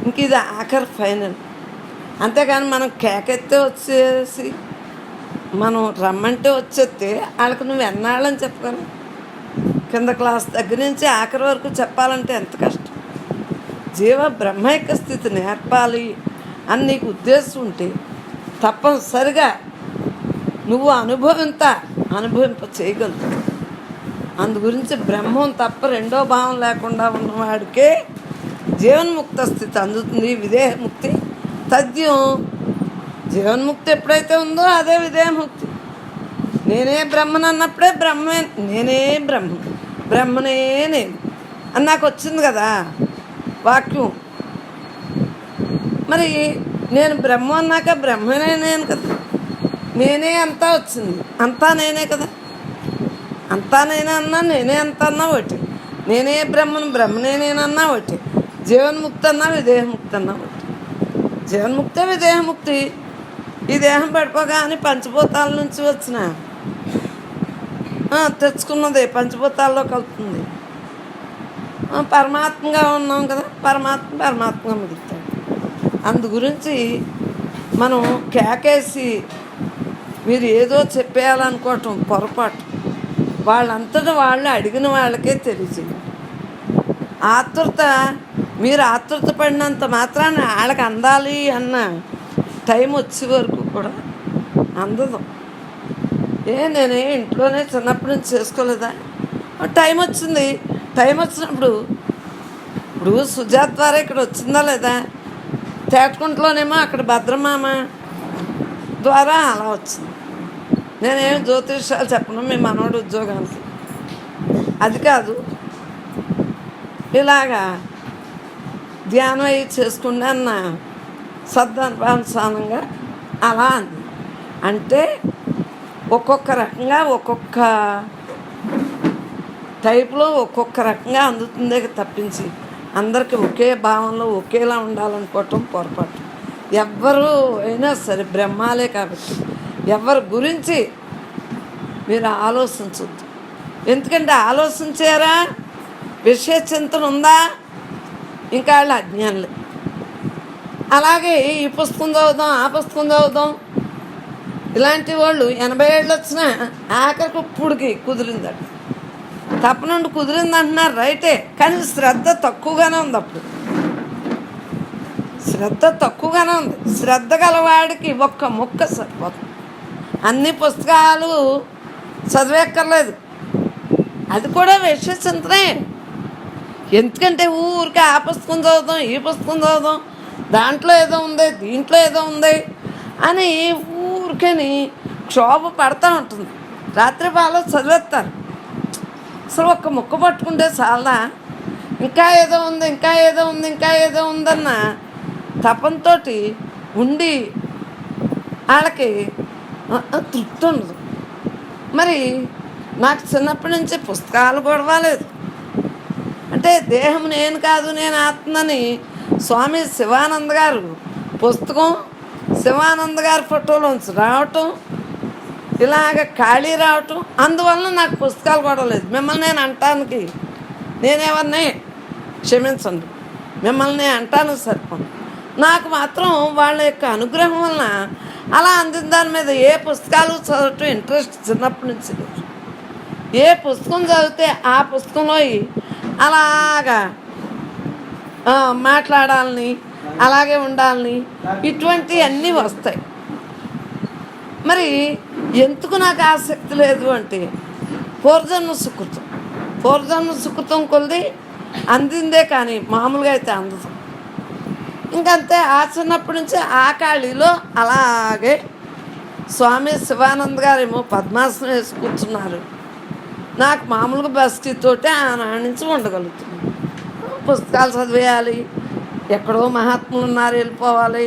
ఇంక ఇది ఆఖరి ఫైనల్. అంతేగాని మనం కేకెత్తే వచ్చేసి మనం రమ్మంటే వచ్చేస్తే వాళ్ళకి నువ్వు ఎన్నాళ్ళని చెప్పగలను? కింద క్లాస్ దగ్గర నుంచి ఆఖరి వరకు చెప్పాలంటే ఎంత కష్టం. జీవ బ్రహ్మైక్య స్థితి నేర్పాలి అని నీకు ఉద్దేశం ఉంటే తప్పనిసరిగా నువ్వు అనుభవింప చేయగలుగుతావు. అందు గురించి బ్రహ్మం తప్ప రెండో భావం లేకుండా ఉన్నవాడికే జీవన్ముక్త స్థితి అందుతుంది. విదేహముక్తి తథ్యం. జీవన్ముక్తి ఎప్పుడైతే ఉందో అదే విదేహముక్తి. నేనే బ్రహ్మను అన్నప్పుడే నేనే బ్రహ్మనే నేను అని నాకు వచ్చింది కదా వాక్యం. మరి నేను బ్రహ్మ అన్నాక బ్రహ్మనే నేను కదా. నేనే అంతా వచ్చింది, అంతా నేనే కదా. అంతా నేనే అన్నా, నేనే అంతా అన్నా ఒకటి. నేనే బ్రహ్మనే నేనన్నా ఒకటి. జీవన్ముక్తి అన్నా విదేహముక్తి అన్నా ఒకటి. జీవన్ముక్తే విదేహముక్తి. ఈ దేహం పడిపోగానే పంచభూతాల నుంచి వచ్చిన తెచ్చుకున్నది పంచభూతాల్లో కలుపుతుంది. పరమాత్మగా ఉన్నాం కదా, పరమాత్మగా మిగులుతాడు. అందు గురించి మనం కేకేసి మీరు ఏదో చెప్పేయాలనుకోవటం పొరపాటు. వాళ్ళంతటా వాళ్ళు అడిగిన వాళ్ళకే తెలియజేయండి. మీరు ఆతృత పడినంత మాత్రాన వాళ్ళకి అందాలి అన్న టైం వచ్చే వరకు కూడా అందదు. నేనే ఇంట్లోనే చిన్నప్పటి నుంచి చేసుకోలేదా? టైం వచ్చింది. టైం వచ్చినప్పుడు ఇప్పుడు సుజాత ద్వారా ఇక్కడ వచ్చిందా లేదా? తేటకుంటలోనేమో అక్కడ భద్రమామ ద్వారా అలా వచ్చింది. నేనేం జ్యోతిషాలు చెప్పను మీ మనోడు ఉద్యోగానికి. అది కాదు, ఇలాగా ధ్యానం అయ్యి చేసుకుంటే అన్న సద్దనుభానుసారంగా అలా అంది. అంటే ఒక్కొక్క రకంగా ఒక్కొక్క టైప్లో ఒక్కొక్క రకంగా అందుతుందే తప్పించి అందరికీ ఒకే భావంలో ఒకేలా ఉండాలనుకోవటం పొరపాటు. ఎవ్వరు అయినా సరే బ్రహ్మాలే కాబట్టి ఎవరి గురించి మీరు ఆలోచించవద్దు. ఎందుకంటే ఆలోచించారా, విషయ చింతన ఉందా, ఇంకా వాళ్ళు అజ్ఞానులే. అలాగే ఈ పుస్తకం చదువుదాం, ఆ పుస్తకం చదువుదాం, ఇలాంటి వాళ్ళు 80 ఏళ్ళు వచ్చినా ఆఖరికి ఇప్పుడుకి కుదిరిందట. తప్పనుండి కుదిరింది అంటున్నారు, రైటే. కానీ శ్రద్ధ తక్కువగానే ఉంది. అప్పుడు శ్రద్ధ తక్కువగానే ఉంది. శ్రద్ధ గలవాడికి ఒక్క ముక్క సరిపోతుంది. అన్ని పుస్తకాలు చదివేక్కర్లేదు. అది కూడా విషయ చింతనే. ఎందుకంటే ఊరికే ఆ పుస్తకం చదువుదాం, ఈ పుస్తకం చదువుదాం, దాంట్లో ఏదో ఉంది, దీంట్లో ఏదో ఉంది అని ఊరికని క్షోభ పడుతూ ఉంటుంది. రాత్రి బాగా చదివేస్తారు. అసలు ఒక్క ముక్క పట్టుకుంటే చాలా, ఇంకా ఏదో ఉంది, ఇంకా ఏదో ఉంది, ఇంకా ఏదో ఉందన్న తపంతో ఉండి వాళ్ళకి తృప్తి ఉండదు. మరి నాకు చిన్నప్పటి నుంచి పుస్తకాలు గొడవలేదు. అంటే దేహం నేను కాదు, నేను ఆత్మని స్వామి శివానంద గారు పుస్తకం, శివానంద గారి ఫోటోలోంచి రావటం, ఇలాగ ఖాళీ రావటం, అందువల్ల నాకు పుస్తకాలు గొడవలేదు. మిమ్మల్ని నేను అంటానికి నేనెవరిని క్షమించండి, మిమ్మల్ని అంటాను సరిపోను. నాకు మాత్రం వాళ్ళ యొక్క అనుగ్రహం వలన అలా అందిన దాని మీద ఏ పుస్తకాలు చదవటం ఇంట్రెస్ట్ చిన్నప్పటి నుంచి లేదు. ఏ పుస్తకం చదివితే ఆ పుస్తకంలో అలాగా మాట్లాడాలని, అలాగే ఉండాలని, ఇటువంటివి అన్నీ వస్తాయి. మరి ఎందుకు నాకు ఆసక్తి లేదు అంటే పూర్వజన్మ సుకృతం కొలిది అందిందే కానీ మామూలుగా అయితే అందదు. ఇంకంతే. ఆ చిన్నప్పటి నుంచి ఆ ఖాళీలో అలాగే స్వామి శివానంద్ గారేమో పద్మాసనం వేసి కూర్చున్నారు. నాకు మామూలుగా బస్కీతోటి ఆనాడు నుంచి ఉండగలుగుతున్నాను. పుస్తకాలు చదివేయాలి, ఎక్కడో మహాత్ములు ఉన్నారు, వెళ్ళిపోవాలి,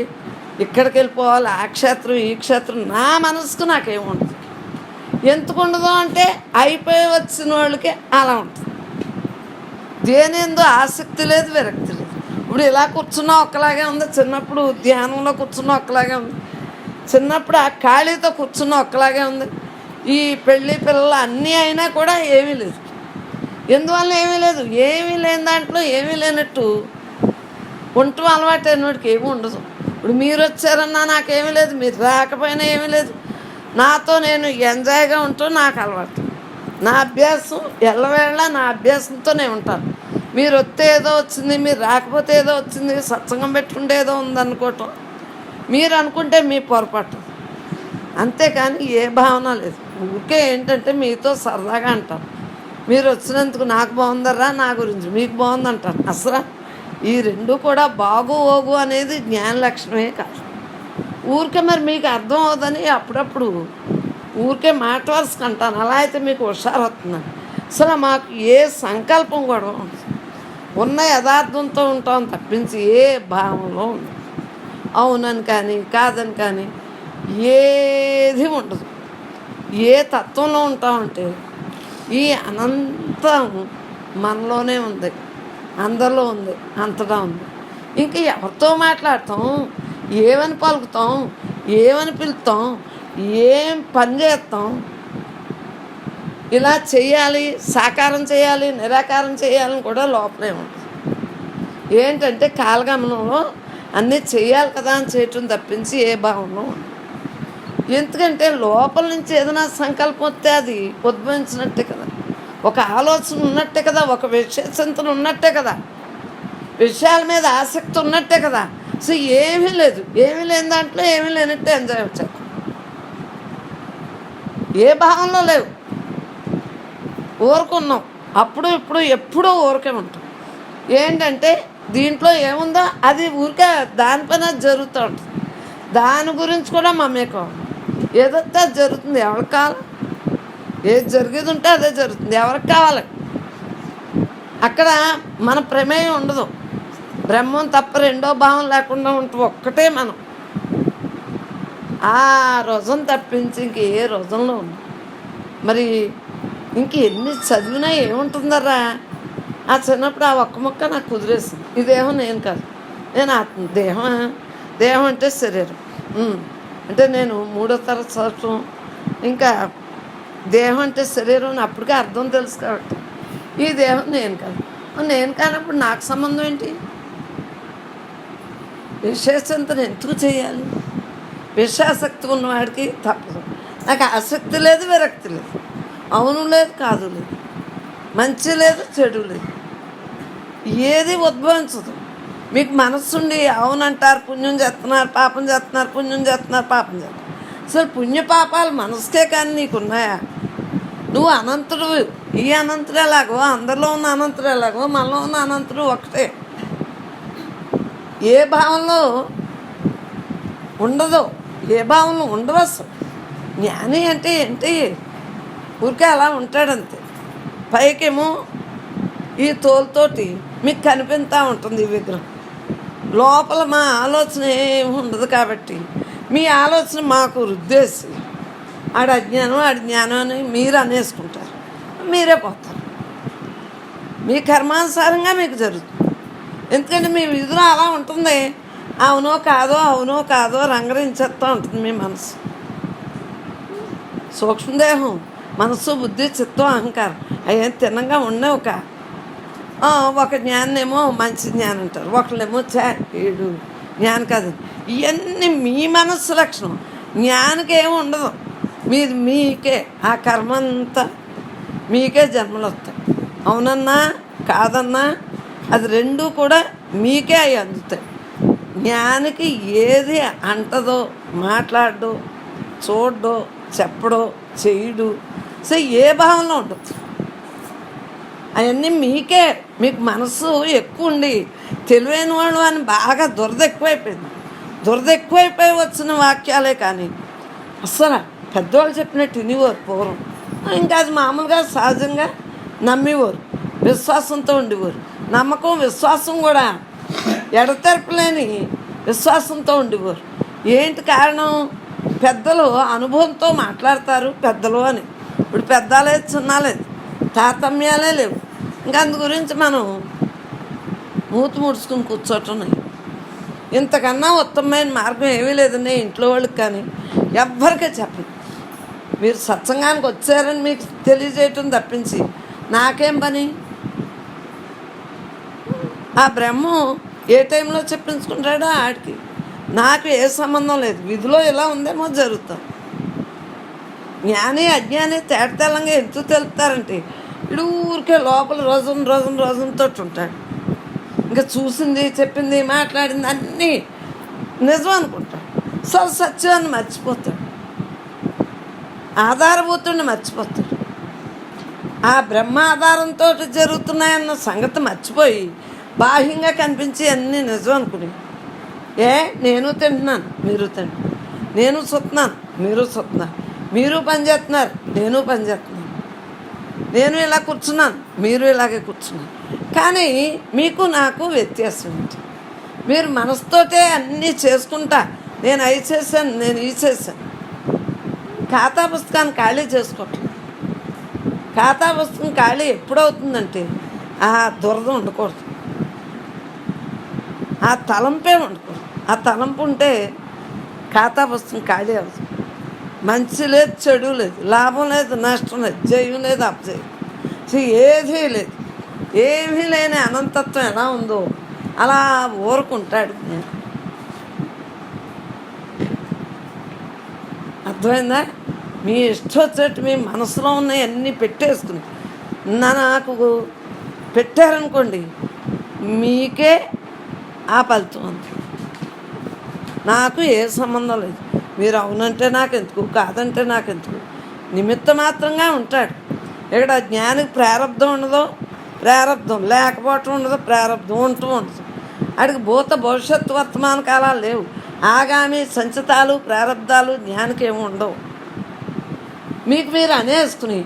ఇక్కడికి వెళ్ళిపోవాలి, ఆ క్షేత్రం ఈ క్షేత్రం, నా మనసుకు నాకేముండదు. ఎందుకు ఉండదు అంటే అయిపోయి వచ్చిన వాళ్ళకి అలా ఉంటుంది. దేనేందో ఆసక్తి లేదు, విరక్తి లేదు. ఇప్పుడు ఇలా కూర్చున్నా ఒక్కలాగే ఉంది, చిన్నప్పుడు ధ్యానంలో కూర్చున్నా ఒక్కలాగే ఉంది, చిన్నప్పుడు ఆ ఖాళీతో కూర్చున్నా ఒక్కలాగే ఉంది. ఈ పెళ్ళి పిల్లలు అన్నీ అయినా కూడా ఏమీ లేదు. ఎందువల్ల ఏమీ లేదు? ఏమీ లేని దాంట్లో ఏమీ లేనట్టు ఉండటం అలవాటు అయినోడికి ఏమీ ఉండదు. ఇప్పుడు మీరు వచ్చారన్నా నాకేమీ లేదు, మీరు రాకపోయినా ఏమీ లేదు. నాతో నేను ఎంజాయ్గా ఉంటాను, నాకు అలవాటు. నా అభ్యాసం ఎల్లవేళ నా అభ్యాసంతోనే ఉంటాను. మీరు వస్తే ఏదో వచ్చింది, మీరు రాకపోతే ఏదో వచ్చింది, సత్సంగం పెట్టుకుంటే ఏదో ఉందనుకోవటం మీరు అనుకుంటే మీ పొరపాటు, అంతేకాని ఏ భావన లేదు. ఊరికే ఏంటంటే మీతో సరదాగా అంటారు. మీరు వచ్చినందుకు నాకు బాగుందర్రా, నా గురించి మీకు బాగుందంటారు. అసలు ఈ రెండు కూడా బాగు ఓగు అనేది జ్ఞాన లక్షణమే కాదు. ఊరికే మరి మీకు అర్థం అవుదని అప్పుడప్పుడు ఊరికే మాట వరుసకు అంటాను. అలా అయితే మీకు హుషారు వస్తుందని. అసలు మాకు ఏ సంకల్పం కూడా ఉండదు. ఉన్న యథార్థంతో ఉంటాం తప్పించి ఏ భావంలో ఉండదు. అవునని కానీ కాదని కానీ ఏది ఉండదు. ఏ తత్వంలో ఉంటామంటే ఈ అనంతం మనలోనే ఉంది, అందరిలో ఉంది, అంతటా ఉంది. ఇంక ఎవరితో మాట్లాడతాం, ఏమని పలుకుతాం, ఏమని పిలుస్తాం, ఏం పని చేస్తాం, ఇలా చేయాలి, సాకారం చేయాలి, నిరాకారం చేయాలని కూడా లోపలే ఉంటుంది. ఏంటంటే కాలగమనంలో అన్నీ చేయాలి కదా అని చేయటం తప్పించి ఏ భావనలో ఉండదు. ఎందుకంటే లోపల నుంచి ఏదైనా సంకల్పం వస్తే అది ఉద్భవించినట్టే కదా, ఒక ఆలోచన ఉన్నట్టే కదా, ఒక విషయచింతన ఉన్నట్టే కదా, విషయాల మీద ఆసక్తి ఉన్నట్టే కదా. సో ఏమీ లేదు, ఏమీ లేని దాంట్లో ఏమీ లేనట్టే ఎంజాయ్ వచ్చారు. ఏ భావంలో లేవు, ఊరుకున్నాం. అప్పుడు ఇప్పుడు ఎప్పుడూ ఊరికే ఉంటాం. ఏంటంటే దీంట్లో ఏముందో అది ఊరికే దానిపైన జరుగుతూ ఉంటుంది. దాని గురించి కూడా మమేకం. ఏదైతే అది జరుగుతుంది. ఎవరికి కావాలి, ఏది జరిగేది ఉంటే అదే జరుగుతుంది. ఎవరికి కావాలి, అక్కడ మన ప్రమేయం ఉండదు. బ్రహ్మం తప్ప రెండో భావం లేకుండా ఉంటుంది. ఒక్కటే మనం. ఆ రోజును తప్పించి ఇంక ఏ రోజుల్లో ఉంది. మరి ఇంక ఎన్ని చదివినా ఏముంటుందరా? ఆ చిన్నప్పుడు ఆ ఒక్క మొక్క నాకు కుదిరేసింది. ఈ దేహం నేను కాదు, నేను ఆత్మ. దేహం అంటే శరీరం. అంటే నేను 3వ తరగతి చదవటం, ఇంకా దేహం అంటే శరీరం అని అప్పటికే అర్థం తెలుసు కాబట్టి ఈ దేహం నేను కాదు. నేను కానప్పుడు నాకు సంబంధం ఏంటి? విశేషంతను ఎందుకు చేయాలి? విషయాసక్తి ఉన్నవాడికి తప్పదు. నాకు ఆసక్తి లేదు, విరక్తి లేదు, అవును లేదు, కాదు లేదు, మంచి లేదు, చెడు లేదు, ఏది ఉద్భవించదు. మీకు మనస్సుండి అవునంటారు, పుణ్యం చేస్తున్నారు, పాపం చేస్తున్నారు, పుణ్యం చేస్తున్నారు, పాపం చేస్తున్నారు. అసలు పుణ్యపాపాలు మనసుకే కానీ నీకున్నాయా? నువ్వు అనంతుడు. ఈ అనంతుడు ఎలాగో, అందరిలో ఉన్న అనంతుడు ఎలాగో, మనలో ఉన్న అనంతుడు ఒకటే. ఏ భావంలో ఉండదు, ఏ భావంలో ఉండవు అసలు. జ్ఞాని అంటే ఏంటి? ఊరికే అలా ఉంటాడంతే. పైకేమో ఈ తోలుతోటి మీకు కనిపిస్తూ ఉంటుంది ఈ విగ్రహం. లోపల మా ఆలోచన ఏమి ఉండదు కాబట్టి మీ ఆలోచన మాకు రుద్దేసి ఆడ అజ్ఞానం, ఆడి జ్ఞానం అని మీరు అనేసుకుంటారు. మీరే పోతారు. మీ కర్మానుసారంగా మీకు జరుగుతుంది. ఎందుకంటే మీ విధులు అలా ఉంటుంది. అవునో కాదో, అవునో కాదో రంగరించేస్తూ ఉంటుంది మీ మనసు. సూక్ష్మదేహం, మనస్సు, బుద్ధి, చిత్తం, అహంకారం అవి తిన్నంగా ఉండవు. ఒక జ్ఞానేమో మంచి జ్ఞానం అంటారు, ఒకళ్ళేమో వీడు జ్ఞానం కాదు. ఇవన్నీ మీ మనస్సు లక్షణం. జ్ఞానికి ఏమి ఉండదు. మీకే ఆ కర్మ అంతా మీకే జన్మలు వస్తాయి. అవునన్నా కాదన్నా అది రెండూ కూడా మీకే అవి అందుతాయి. జ్ఞానికి ఏది అంటదో, మాట్లాడో, చూడో, చెప్పడో, చేయడు. సో ఏ భావంలో ఉండదు. అవన్నీ మీకే. మీకు మనసు ఎక్కువ ఉండి తెలివైన వాళ్ళు అని బాగా దురద ఎక్కువైపోయింది. దురద ఎక్కువైపోయి వచ్చిన వాక్యాలే కానీ అస్సలు పెద్దవాళ్ళు చెప్పినట్టు వినేవారు పూర్వం. ఇంకా అది మామూలుగా సహజంగా నమ్మేవారు, విశ్వాసంతో ఉండేవారు. నమ్మకం, విశ్వాసం కూడా ఎడతెరపలేని విశ్వాసంతో ఉండేవారు. ఏంటి కారణం? పెద్దలు అనుభవంతో మాట్లాడతారు పెద్దలు అని. ఇప్పుడు పెద్ద లేదు, చిన్న లేదు, తారతమ్యాలే లేవు. ఇంకా అందు గురించి మనం మూతి ముడుచుకుని కూర్చోటం. ఇంతకన్నా ఉత్తమమైన మార్గం ఏమీ లేదండి ఇంట్లో వాళ్ళకి కానీ ఎవ్వరికే చెప్పండి. మీరు సత్సంగానికి వచ్చారని మీకు తెలియజేయటం తప్పించి నాకేం పని? ఆ బ్రహ్మం ఏ టైంలో చెప్పించుకుంటాడో ఆడికి నాకు ఏ సంబంధం లేదు. విధిలో ఇలా ఉందేమో జరుగుతాం. జ్ఞాని అజ్ఞాని తేటతెల్లంగా ఎందుకు తెలుపుతారంటే ఇడు ఊరికే లోపల రోజుతో ఉంటాడు. ఇంకా చూసింది, చెప్పింది, మాట్లాడింది అన్నీ నిజం అనుకుంటాడు. సత్యాన్ని మర్చిపోతాడు, ఆధారభూతుడిని మర్చిపోతాడు. ఆ బ్రహ్మ ఆధారంతో జరుగుతున్నాయన్న సంగతి మర్చిపోయి బాహ్యంగా కనిపించి అన్నీ నిజం అనుకుని, నేను తింటున్నాను మీరు తింటున్నారు, నేను చూస్తున్నాను మీరు చూస్తున్నారు, మీరు పని చేస్తున్నారు నేను పని చేస్తున్నాను, నేను ఇలా కూర్చున్నాను మీరు ఇలాగే కూర్చున్నారు, కానీ మీకు నాకు వ్యత్యాసం ఏంటి? మీరు మనసుతోటే అన్నీ చేసుకుంటా, నేను అవి చేశాను నేను ఇవి చేశాను. ఖాతా పుస్తకాన్ని ఖాళీ చేసుకోవట్లేదు. ఖాతా పుస్తకం ఖాళీ ఎప్పుడవుతుందంటే ఆ దురద ఉండకూడదు, ఆ తలంపే ఉండకూడదు. ఆ తలంపు ఉంటే ఖాతా పుస్తకం ఖాళీ అవుతుంది. మంచి లేదు చెడు లేదు, లాభం లేదు నష్టం లేదు, జయం లేదు అపజయం, ఏదీ లేదు. ఏమీ లేని అనంతత్వం ఎలా ఉందో అలా ఊరుకుంటాడు. అర్థమైందా? మీ ఇష్టం వచ్చేట్టు మీ మనసులో ఉన్నవన్నీ పెట్టేసుకుని నాకు పెట్టారనుకోండి, మీకే ఆ ఫలితం ఉంది. నాకు ఏ సంబంధం లేదు. మీరు అవునంటే నాకెందుకు, కాదంటే నాకెందుకు, నిమిత్త మాత్రంగా ఉంటాడు. ఇక్కడ జ్ఞానికి ప్రారంధం ఉండదో, ప్రారంధం లేకపోవటం ఉండదు, ప్రారంధం ఉంటూ ఉండదు. అడిగి భూత భవిష్యత్తు వర్తమాన కాలాలు లేవు. ఆగామి సంచితాలు ప్రారంధాలు జ్ఞానికి ఏమి ఉండవు. మీకు మీరు అనేసుకుని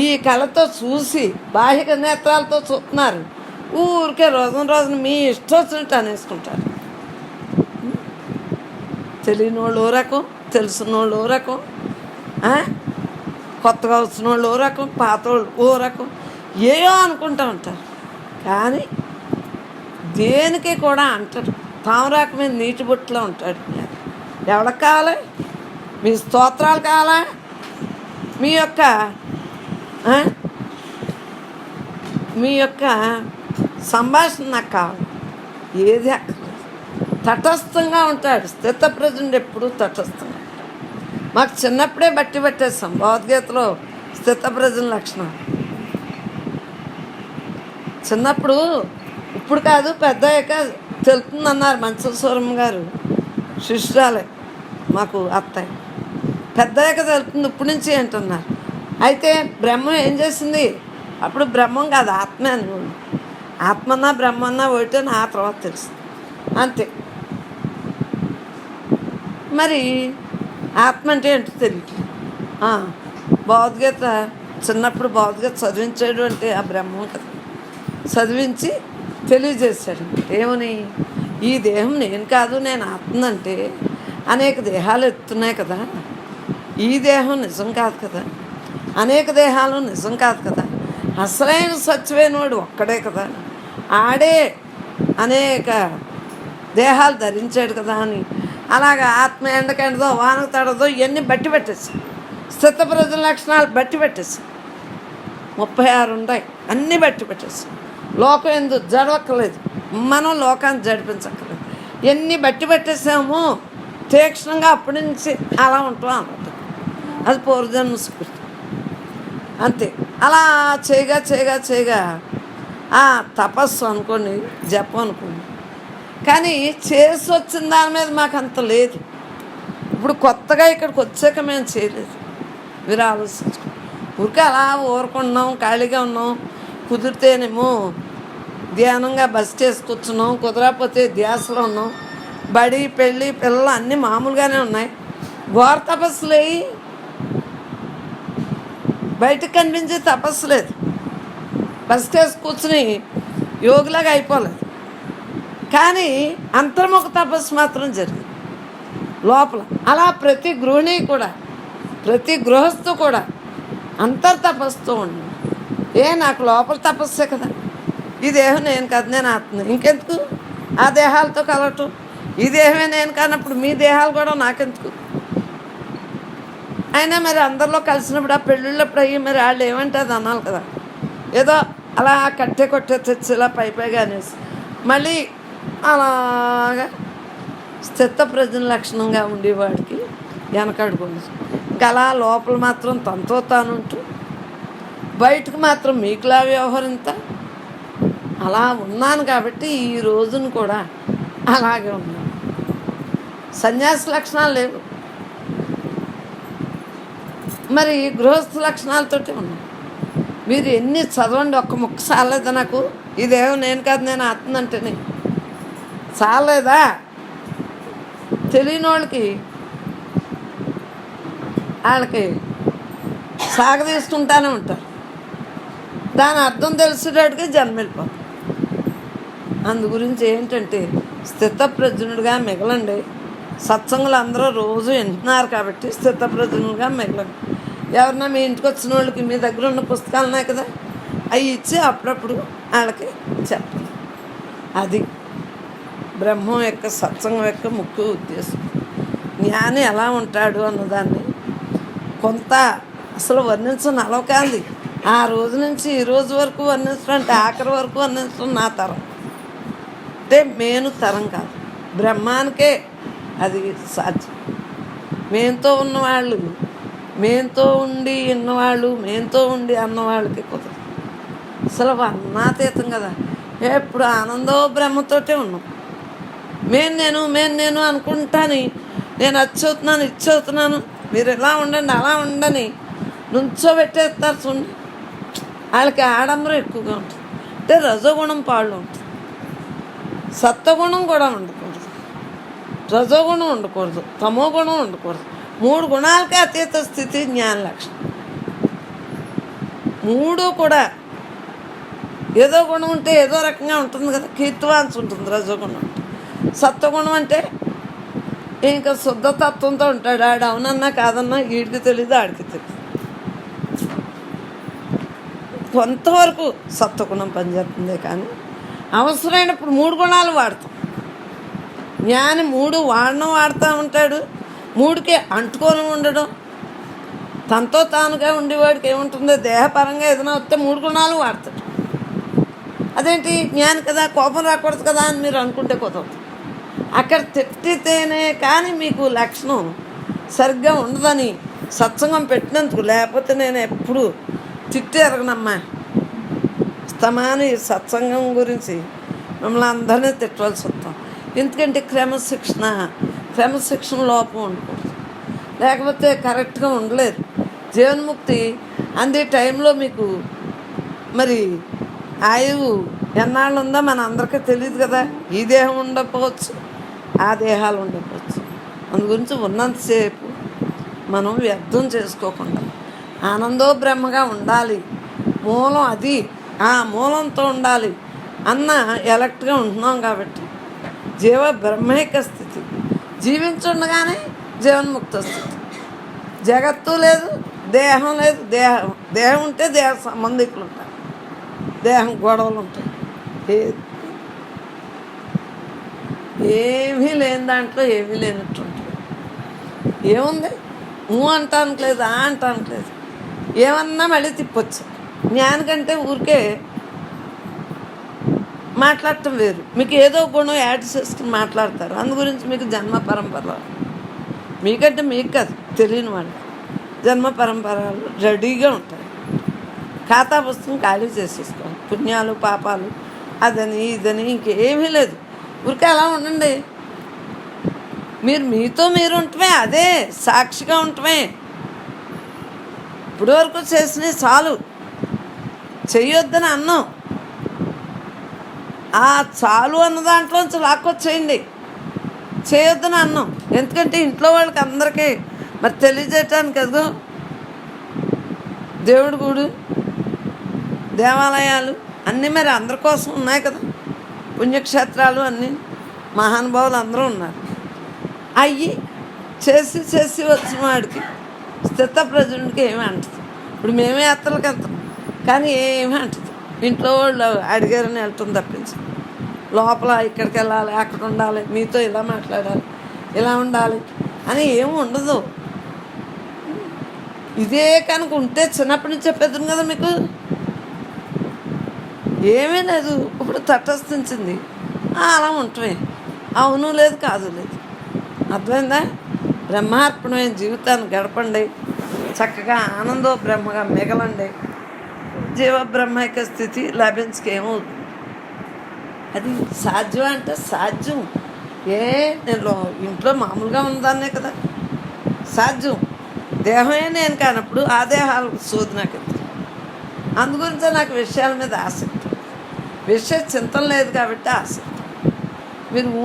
ఈ కళతో చూసి బాహ్య నేత్రాలతో చూస్తున్నారు, ఊరికే రోజున మీ ఇష్టం వచ్చినట్టు అనేసుకుంటారు. తెలియని వాళ్ళు ఓ రకం, తెలిసిన వాళ్ళు ఓ రకం, కొత్తగా వచ్చిన వాళ్ళు ఓ రకం, పాత వాళ్ళు ఓ రకం, ఏయో అనుకుంటూ ఉంటారు. కానీ దేనికి కూడా అంటారు. తామరాకు మీద నీటి బొట్టులో ఉంటాడు. ఎవరికి కావాలి? మీ స్తోత్రాలు కావాలా? మీ యొక్క సంభాషణ నాకు కావాలి. ఏది అక్కర్లేదు. తటస్థంగా ఉంటాడు. స్థితప్రజ్ఞుడు ఎప్పుడూ తటస్థంగా. మాకు చిన్నప్పుడే బట్టి పెట్టేస్తాం భగవద్గీతలో స్థితప్రజ్ఞ లక్షణం. చిన్నప్పుడు, ఇప్పుడు కాదు పెద్దయ్యాక తెలుతుందన్నారు మంచస్వరం గారు, శిష్యురాలే మాకు అత్తయ్య. పెద్దయ్యాక తెలుతుంది, ఇప్పటి నుంచి ఏంటన్నారు. అయితే బ్రహ్మం ఏం చేసింది? అప్పుడు బ్రహ్మం కాదు ఆత్మే అనుకోండి. ఆత్మన్నా బ్రహ్మన్నా ఒకటే నా తర్వాత తెలుస్తుంది అంతే. మరి ఆత్మ అంటే ఏంటో తెలియదు. భగవద్గీత చిన్నప్పుడు భగవద్గీత చదివించాడు అంటే ఆ బ్రహ్మం కదా. చదివించి తెలియజేశాడు ఏమని, ఈ దేహం నేను కాదు నేను ఆత్మనంటే అనేక దేహాలు ఎత్తున్నాయి కదా, ఈ దేహం నిజం కాదు కదా, అనేక దేహాలు నిజం కాదు కదా, అసలైన సత్యమైన వాడు ఒక్కడే కదా, ఆడే అనేక దేహాలు ధరించాడు కదా అని అలాగా ఆత్మ ఎండకెండదో వానకు తడదో ఇవన్నీ బట్టి పెట్టేసి స్థితప్రజ్ఞ లక్షణాలు బట్టి పెట్టేసి 36 ఉన్నాయి, అన్నీ బట్టి పెట్టేసి. లోకం ఎందుకు జడవక్కర్లేదు, మనం లోకాన్ని జడిపించక్కర్లేదు. ఎన్ని బట్టి పెట్టేసామో తీక్షణంగా అప్పటి నుంచి అలా ఉంటాం అన్నమాట. అది పూర్వజన్మ స్ఫూర్తి అంతే. అలా చేయగా తపస్సు అనుకోండి, జపం అనుకోండి. కానీ చేసి వచ్చిన దాని మీద మాకు అంత లేదు. ఇప్పుడు కొత్తగా ఇక్కడికి వచ్చాక మేము చేయలేదు. మీరు ఆలోచించుకో. ఊరికే అలా ఊరుకున్నాం, ఖాళీగా ఉన్నాం. కుదిరితేనేమో ధ్యానంగా బస్ చేసుకొచ్చున్నాం, కుదరకపోతే ధ్యాసలో ఉన్నాం. బడి పెళ్ళి పిల్లలు అన్నీ మామూలుగానే ఉన్నాయి. ఘోర తపస్సులు అయ్యి బయటకు కనిపించే తపస్సు లేదు. బస్ కేసు కూర్చుని యోగిలాగా అయిపోలేదు. కానీ అంతర్ముఖ తపస్సు మాత్రం జరిగింది లోపల. అలా ప్రతి గృహిణి కూడా, ప్రతి గృహస్థు కూడా అంతర్తపస్సుతో ఉండి, నాకు లోపల తపస్సే కదా, ఈ దేహం నేను కాదు నేను ఆత్మ, ఇంకెందుకు ఆ దేహాలతో కలవటం, ఈ దేహమే నేను కానప్పుడు మీ దేహాలు కూడా నాకెందుకు. అయినా మరి అందరిలో కలిసినప్పుడు ఆ పెళ్ళిళ్ళప్పుడు అయ్యి మరి వాళ్ళు ఏమంటే అది అనాలి కదా. ఏదో అలా కొట్టే తెచ్చి ఇలా పైగా అనేసి మళ్ళీ అలాగా స్థితప్రజ్ఞ లక్షణంగా ఉండేవాడికి వెనకడుకోండి. ఇంకా అలా లోపల మాత్రం తనతో తానుంటూ బయటకు మాత్రం మీకులా వ్యవహరింతా అలా ఉన్నాను. కాబట్టి ఈ రోజును కూడా అలాగే ఉన్నాను. సన్యాసి లక్షణాలు లేవు, మరి గృహస్థ లక్షణాలతోటి ఉన్నాం. మీరు ఎన్ని చదవండి, ఒక్క ముక్క చాలేదా నాకు? ఇదేమో నేను కాదు, నేను ఆత్మనంటేనే చాలేదా? తెలియని వాళ్ళకి సాగదీస్తుంటానే ఉంటారు. దాని అర్థం తెలిసేటట్టుగా జన్మ వెళ్ళిపోతుంది. అందు గురించి ఏంటంటే స్థితప్రజ్ఞుడిగా మిగలండి. సత్సంగులు అందరూ రోజు వింటున్నారు కాబట్టి స్థితప్రజ్ఞుడిగా మిగలండి. ఎవరన్నా మీ ఇంటికి వచ్చిన వాళ్ళకి మీ దగ్గర ఉన్న పుస్తకాలు ఉన్నాయి కదా, అవి ఇచ్చి అప్పుడప్పుడు వాళ్ళకి చెప్పండి. అది బ్రహ్మం యొక్క సత్సంగం యొక్క ముఖ్య ఉద్దేశం. జ్ఞాని ఎలా ఉంటాడు అన్నదాన్ని కొంత అసలు వర్ణించడం అలవకాంది. ఆ రోజు నుంచి ఈ రోజు వరకు వర్ణించడం అంటే ఆఖరి వరకు వర్ణించడం నా తరం, అంటే మేను తరం కాదు, బ్రహ్మానికే అది సాధ్యం. మేంతో ఉన్నవాళ్ళు, మేంతో ఉండి ఉన్నవాళ్ళు, మేంతో ఉండి అన్నవాళ్ళకి కుదరదు. అసలు వర్ణాతీతం కదా. ఎప్పుడు ఆనందో బ్రహ్మతోటే ఉన్నాం. నేను అనుకుంటాను, నేను అది చదువుతున్నాను, ఇది చదువుతున్నాను, మీరు ఇలా ఉండండి అలా ఉండని నుంచోబెట్టేస్తారు. చూడండి, వాళ్ళకి ఆడంబరం ఎక్కువగా ఉంటుంది. అంటే రజోగుణం పాళ్ళు ఉంటుంది, సత్వగుణం కూడా ఉండకూడదు, రజోగుణం ఉండకూడదు, తమో గుణం ఉండకూడదు. 3 గుణాలకే అతీత స్థితి జ్ఞాన లక్షణం. 3 కూడా ఏదో గుణం ఉంటే ఏదో రకంగా ఉంటుంది కదా. కీర్తివాన్స్ ఉంటుంది రజోగుణం అంటే. సత్వగుణం అంటే ఇంకా శుద్ధతత్వంతో ఉంటాడు. ఆడు అవునన్నా కాదన్నా వీడికి తెలీదు, ఆడికి తెలియదు. కొంతవరకు సత్వగుణం పనిచేస్తుంది, కానీ అవసరమైనప్పుడు 3 గుణాలు వాడతాం. జ్ఞాని 3 వాడుతూ ఉంటాడు. 3కే అంటుకొని ఉండడం. తనతో తానుగా ఉండేవాడికి ఏముంటుందో, దేహపరంగా ఏదైనా వస్తే 3 గుణాలు వాడతాడు. అదేంటి జ్ఞాని కదా, కోపం రాకూడదు కదా అని మీరు అనుకుంటే కుదరదు. అక్కడ తిట్టితేనే కానీ మీకు లక్షణం సరిగ్గా ఉండదని సత్సంగం పెట్టినందుకు. లేకపోతే నేను ఎప్పుడు తిట్టి ఎరగనమ్మా. స్తమాని సత్సంగం గురించి మమ్మల్ని అందరినీ తిట్టవలసి వస్తాం. ఎందుకంటే క్రమశిక్షణ లోపం ఉండకూడదు. లేకపోతే కరెక్ట్గా ఉండలేదు. జీవన్ముక్తి అందే టైంలో మీకు మరి ఆయువు ఎన్నాళ్ళు ఉందో మన అందరికీ తెలియదు కదా. ఈ దేహం ఉండకపోవచ్చు, ఆ దేహాలు ఉండకపోవచ్చు. అందు గురించి ఉన్నంతసేపు మనం వ్యర్థం చేసుకోకుండా ఆనందో బ్రహ్మగా ఉండాలి. మూలం అది, ఆ మూలంతో ఉండాలి అన్న ఎలక్ట్గా ఉంటున్నాం కాబట్టి జీవ బ్రహ్మైక స్థితి. జీవించుండగానే జీవన్ముక్త స్థితి. జగత్తు లేదు, దేహం లేదు. దేహం ఉంటే దేహ సంబంధికులు ఉంటారు, దేహం గొడవలు ఉంటాయి. ఏమీ లేని దాంట్లో ఏమీ లేనట్టు ఉంటుంది. ఏముంది, అంటానికి లేదు, అంటానికి లేదు. ఏమన్నా మళ్ళీ తిప్పొచ్చు. జ్ఞానికంటే ఊరికే మాట్లాడటం వేరు. మీకు ఏదో గుణం యాడ్ చేసుకుని మాట్లాడతారు. అందు గురించి మీకు జన్మ పరంపర, మీకంటే మీకు కాదు తెలియని వాళ్ళు జన్మ పరంపరలు రెడీగా ఉంటాయి. ఖాతా పుస్తకం ఖాళీ చేసేసుకోవాలి. పుణ్యాలు పాపాలు అదని ఇదని ఇంకేమీ లేదు. ఊరికే అలా ఉండండి. మీతో మీరు ఉంటమే, అదే సాక్షిగా ఉంటమే. ఇప్పుడు వరకు చేసినవి చాలు, చెయ్యొద్దని అన్నాం. ఆ చాలు అన్న దాంట్లోంచి లాక్కొచ్చేయండి, చేయొద్దని అన్నాం. ఎందుకంటే ఇంట్లో వాళ్ళకి అందరికీ మరి తెలియజేయటానికి కదా. దేవుడి గుడి, దేవాలయాలు అన్నీ మరి అందరి కోసం ఉన్నాయి కదా. పుణ్యక్షేత్రాలు అన్నీ, మహానుభావులు అందరూ ఉన్నారు. అవి చేసి వచ్చిన వాడికి స్థితప్రజ్ఞుడికి ఏమీ అంటదు. ఇప్పుడు మేమే యాత్రలకు వెళ్తాం, కానీ ఏమీ అంటదు. ఇంట్లో వాళ్ళు అడిగారని వెళ్తాం తప్పించి లోపల ఇక్కడికి వెళ్ళాలి, అక్కడ ఉండాలి, మీతో ఇలా మాట్లాడాలి, ఇలా ఉండాలి అని ఏమి ఉండదు. ఇదే కనుక ఉంటే చిన్నప్పటి నుంచి చెప్పేద్దాం కదా మీకు. ఏమీ లేదు, ఇప్పుడు తటస్థించింది అలా ఉంటమే. అవును లేదు, కాదు లేదు. అర్థమైందా? బ్రహ్మార్పణమైన జీవితాన్ని గడపండి. చక్కగా ఆనందో బ్రహ్మగా మిగలండి. జీవ బ్రహ్మైక స్థితి లభించకేమవుతుంది. అది సాధ్యం అంటే సాధ్యం. నేను ఇంట్లో మామూలుగా ఉందాన్నే కదా, సాధ్యం. దేహమే నేను కానప్పుడు ఆ దేహాలు సోది నాకు ఎందుకు? అందుగురించే నాకు విషయాల మీద ఆసక్తి, విషయ చింతన లేదు కాబట్టి ఆసక్తి. మీరు ఊ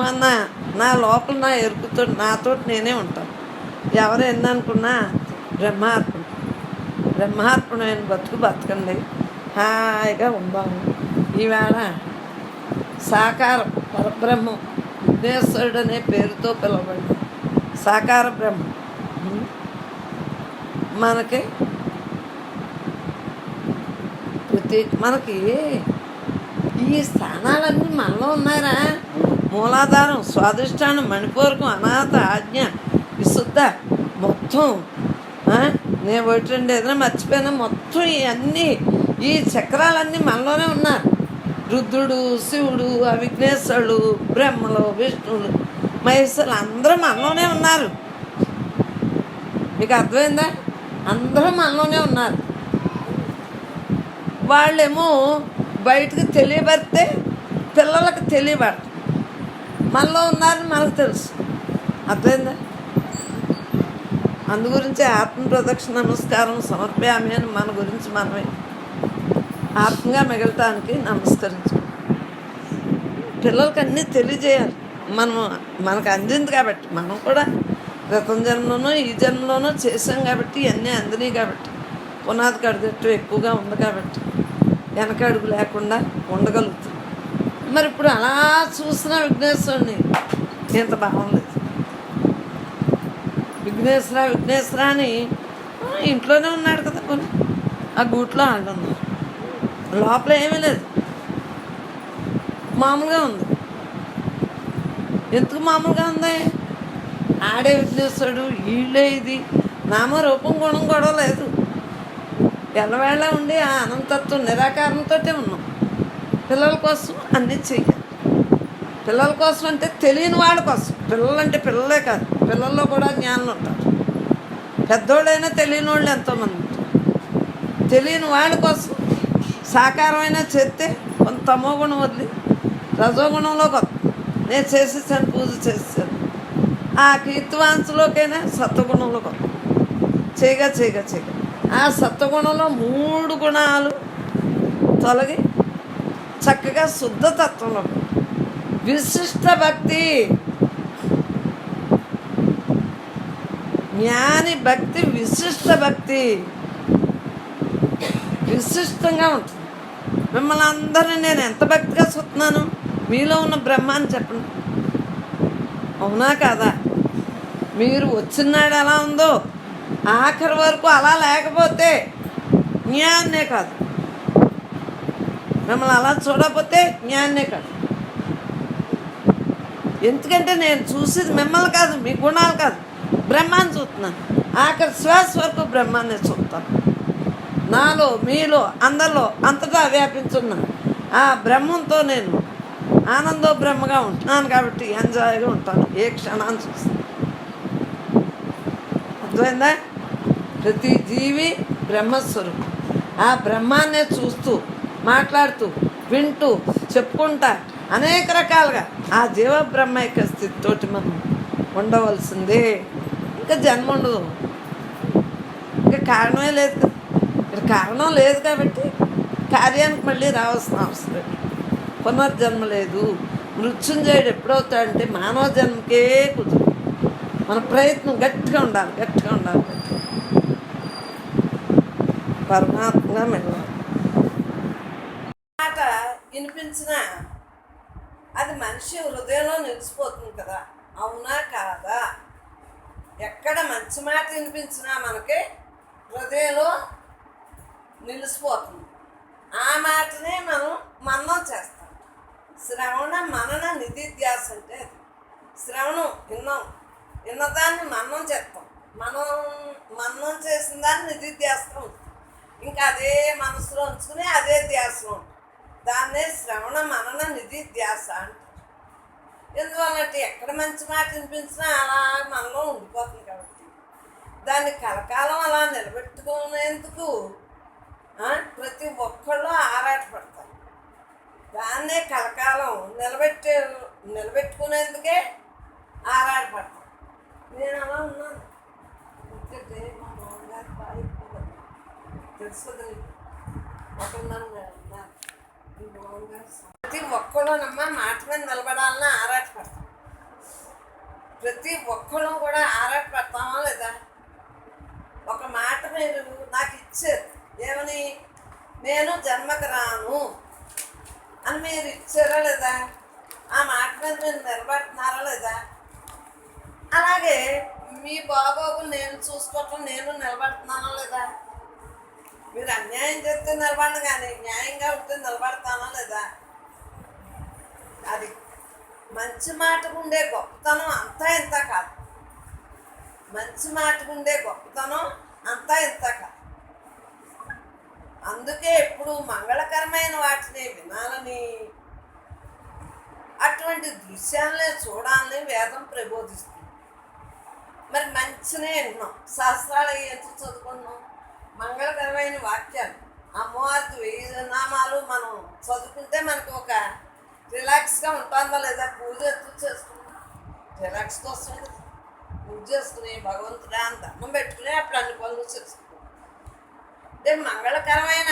అన్నా నా లోపల నా ఎరుకుతో నాతో నేనే ఉంటాను. ఎవరు ఎన్ననుకున్నా బ్రహ్మార్పణమైన బతకండి, హాయిగా ఉందాము. ఈవేళ సాకారం పరబ్రహ్మం విఘ్నేశ్వరుడు అనే పేరుతో పిలువబడి సాకార బ్రహ్మం మనకి మనకి ఈ స్థానాలన్నీ మనలో ఉన్నారా? మూలాధారం, స్వాదిష్టానం, మణిపూరకం, అనాథ, ఆజ్ఞ, విశుద్ధ, మొత్తం. నేను ఒకటి రెండు ఏదైనా మర్చిపోయినా మొత్తం ఇవన్నీ ఈ చక్రాలన్నీ మనలోనే ఉన్నారు. రుద్రుడు, శివుడు, విఘ్నేశ్వరుడు, బ్రహ్మలు, విష్ణువులు, మహేశ్వరులు అందరూ మనలోనే ఉన్నారు. మీకు అర్థమైందా? అందరూ మనలోనే ఉన్నారు. వాళ్ళేమో బయటకు తెలియబడితే పిల్లలకు తెలియబడతారు మనలో ఉన్నారని మనకు తెలుసు. అర్థమైందా? అందుగురించి ఆత్మ ప్రదక్షిణ నమస్కారం సమర్పయామి అని మన గురించి మనమే ఆత్మగా మిగలటానికి నమస్కరించు. పిల్లలకి అన్నీ తెలియజేయాలి. మనకు అందింది కాబట్టి, మనం కూడా గతం జన్మలోనో ఈ జన్మలోనో చేసాం కాబట్టి ఇవన్నీ అందినాయి కాబట్టి, పునాది కడిగట్టు ఎక్కువగా ఉంది కాబట్టి వెనక అడుగు లేకుండా ఉండగలుగుతుంది. మరి ఇప్పుడు అలా చూసిన విఘ్నేశ్వరుని ఇంత బాగుండదు. విఘ్నేశ్వర అని ఇంట్లోనే ఉన్నాడు కదా, కొన్ని ఆ గూట్లో వాళ్ళు ఉన్నారు. లోపల ఏమీ లేదు, మామూలుగా ఉంది. ఎందుకు మామూలుగా ఉంది? ఆడే విఘ్నేశ్వరుడు, వీళ్ళే ఇది నామరూపం గుణం కూడా లేదు. ఎల్లవేళ ఉండి ఆ అనంతత్వం నిరాకారంతో ఉన్నాం. పిల్లల కోసం అన్నీ చెయ్యాలి. పిల్లల కోసం అంటే తెలియని వాళ్ళ కోసం. పిల్లలంటే పిల్లలే కాదు, పిల్లల్లో కూడా జ్ఞానులు ఉంటారు. పెద్దోళ్ళైనా తెలియని వాళ్ళు ఎంతోమంది ఉంటారు. తెలియని వాళ్ళ కోసం సాకారమైనా చేస్తే కొంత తమోగుణం వదిలి రజోగుణంలోకి వస్తుంది. నేను చేసేసాను, పూజ చేసేసాను. ఆ కీర్తివాంశలోకైనా సత్వగుణంలోకి వస్తుంది. చేయగా ఆ సత్వగుణంలో 3 గుణాలు తొలగి చక్కగా శుద్ధతత్వంలో విశిష్ట భక్తి, జ్ఞాని భక్తి, విశిష్ట భక్తి విశిష్టంగా ఉంటుంది. మిమ్మల్ని అందరినీ నేను ఎంత భక్తిగా చూస్తున్నాను, మీలో ఉన్న బ్రహ్మాన్ని చెప్పండి. అవునా కాదా? మీరు వచ్చినాడు ఎలా ఉందో ఆఖరి వరకు అలా లేకపోతే జ్ఞాన్నే కాదు. మిమ్మల్ని అలా చూడకపోతే జ్ఞాన్నే కాదు. ఎందుకంటే నేను చూసేది మిమ్మల్ని కాదు, మీ గుణాలు కాదు, బ్రహ్మాన్ని చూస్తున్నాను. ఆఖరి శ్వాస వరకు బ్రహ్మాన్నే చూస్తాను. నాలో, మీలో, అందరిలో అంతటా వ్యాపించున్న ఆ బ్రహ్మంతో నేను ఆనందో బ్రహ్మగా ఉంటున్నాను కాబట్టి ఎంజాయ్గా ఉంటాను ఏ క్షణాన్ని చూస్తాను. అర్థమైందా? ప్రతి జీవి బ్రహ్మస్వరూపం. ఆ బ్రహ్మాన్నే చూస్తూ, మాట్లాడుతూ, వింటూ, చెప్పుకుంటా అనేక రకాలుగా ఆ జీవ బ్రహ్మైక స్థితితోటి మనం ఉండవలసిందే. ఇంకా జన్మ ఉండదు. ఇంకా కారణమే లేదు కదా. ఇక్కడ కారణం లేదు కాబట్టి కార్యానికి మళ్ళీ రావాల్సిన అవసరం లేదు. పునర్జన్మ లేదు. మృత్యుంజయుడు ఎప్పుడవుతాడంటే మానవ జన్మకే కుదురు. మన ప్రయత్నం గట్టిగా ఉండాలి. పరమాత్మగా మెళ్ళాలి. మాట వినిపించిన అది మనిషి హృదయంలో నిలిచిపోతుంది కదా, అవునా కాదా? ఎక్కడ మంచి మాట వినిపించినా మనకి హృదయంలో నిలిచిపోతుంది. ఆ మాటనే మనం మననం చేస్తాం. శ్రవణ మనన నిధిధ్యాస అంటే అది. శ్రవణం విన్నదాన్ని మననం చేస్తాం. మననం చేసిన దాన్ని నిధిధ్యాసం. ఇంకా అదే మనసులో ఉంచుకుని అదే ధ్యాసలో ఉంటుంది. దాన్నే శ్రవణ మనన నిధిధ్యాస అంటారు. ఎందువల్లంటే ఎక్కడ మంచి మాట వినిపించినా అలా మనలో ఉండిపోతుంది కాబట్టి దాన్ని కలకాలం అలా నిలబెట్టుకునేందుకు ప్రతి ఒక్కళ్ళు ఆరాటపడతారు. దాన్నే కలకాలం నిలబెట్టుకునేందుకే ఆరాటపడతాం. నేను అలా ఉన్నాను. ఎందుకంటే మా మామగారు బాగా ఎక్కువ తెలుసు కదా నీకు. ఒకళ్ళన్నారు మీ మామగారు ప్రతి ఒక్కళ్ళనమ్మా మాట మీద నిలబడాలని ఆరాటపడతాం. ప్రతి ఒక్కళ్ళు కూడా ఆరాటపడతామా లేదా? ఒక మాట మీరు నాకు ఇచ్చారు, ఏమని? నేను జన్మకు రాను అని మీరు ఇచ్చారా లేదా? ఆ మాట మీద మీరు నిలబడుతున్నారా లేదా? అలాగే మీ బాగోగులు నేను చూసుకోవటం నేను నిలబడుతున్నానా లేదా? మీరు అన్యాయం చేస్తే నిలబడను, కానీ న్యాయంగా ఉంటే నిలబడతానా లేదా? అది మంచి మాటకు ఉండే గొప్పతనం అంతా ఇంత కాదు. మంచి మాటకు ఉండే గొప్పతనం అంతా ఇంత కాదు. అందుకే ఎప్పుడు మంగళకరమైన వాటిని వినాలని, అటువంటి దృశ్యాలనే చూడాలని వేదం ప్రబోధిస్తుంది. మరి మంచినే విన్నాం, శాస్త్రాలు ఎందుకు చదువుకున్నాం? మంగళకరమైన వాక్యాలు, అమ్మవారి 1000 నామాలు మనం చదువుకుంటే మనకు ఒక రిలాక్స్గా ఉంటుందా లేదా? పూజ ఎందుకు చేసుకున్నాం? రిలాక్స్ కోసం పూజ చేసుకుని భగవంతుడా అని దండం పెట్టుకుని అప్పుడు అన్ని పనులు చేసుకున్నాం. అంటే మంగళకరమైన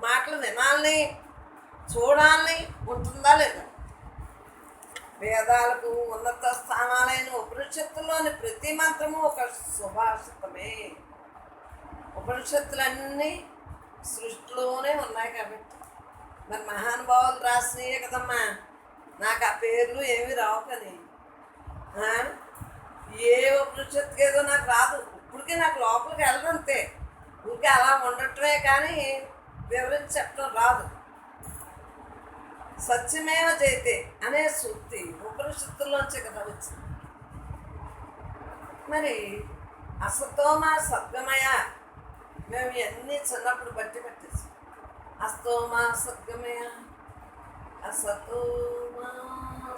మాటలు వినాలని, చూడాలని ఉంటుందా లేదా? వేదాలకు ఉన్నత స్థానాలైన ఉపనిషత్తుల్లోని ప్రతి మంత్రము ఒక సుభాషితమే. ఉపనిషత్తులన్నీ సృష్టిలోనే ఉన్నాయి కాబట్టి మరి మహానుభావులు రాసినయే కదమ్మా. నాకు ఆ పేర్లు ఏమి రావు కానీ, ఏ ఉపనిషత్తుకి ఏదో నాకు రాదు. ఇప్పటికీ నాకు లోపలికి వెళ్ళడంతే, ఇంకా అలా ఉండటమే కానీ వివరించి చెప్పడం రాదు. సత్యమేవ జయతే అనే సూక్తి ఉపనిషత్తుల్లోంచే కదా వచ్చింది. మరి అసతోమ సద్గమయ మేము ఇవన్నీ చిన్నప్పుడు బట్టి పెట్టేసి అస్తోమా సద్గమయ అసతోమా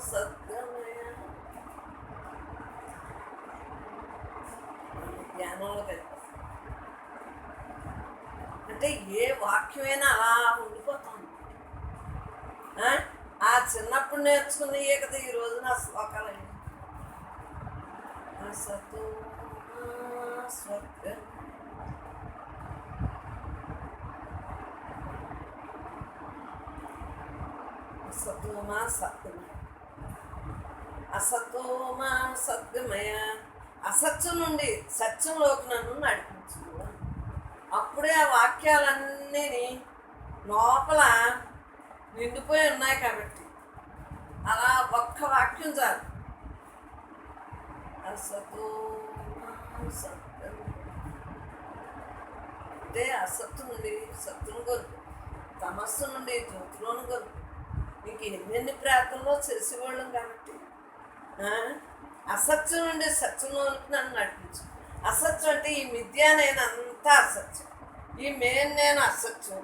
సద్గమయ జ్ఞానంలో కలిపి అంటే ఏ వాక్యమైనా అలా ఉండిపోతాం. ఆ చిన్నప్పుడు నేర్చుకున్నయే కదా ఈ రోజు నా శ్లోకాలు అయ్యి. స్వర్గం అసతోమా సద్గమయ అసతోమా సద్గమయ అసత్యం నుండి సత్యంలోకి నన్ను నడిపించు. అప్పుడే ఆ వాక్యాలన్నీ లోపల నిండిపోయి ఉన్నాయి కాబట్టి అలా ఒక్క వాక్యం చాలు. అసతోమా సద్గమయ అంటే అసత్తు నుండి సత్తును కొనుక్కు, తమస్సు నుండి జ్యోతిలోను కొనుక్కు. మీకు ఎన్నెన్ని ప్రాంతంలో చేసేవాళ్ళం కాబట్టి అసత్యం నుండి సత్యంలోనికి నన్ను నడిపించు. అసత్యం అంటే ఈ మిథ్య నేను అంతా అసత్యం, ఈ మేన్ నేను అసత్యం,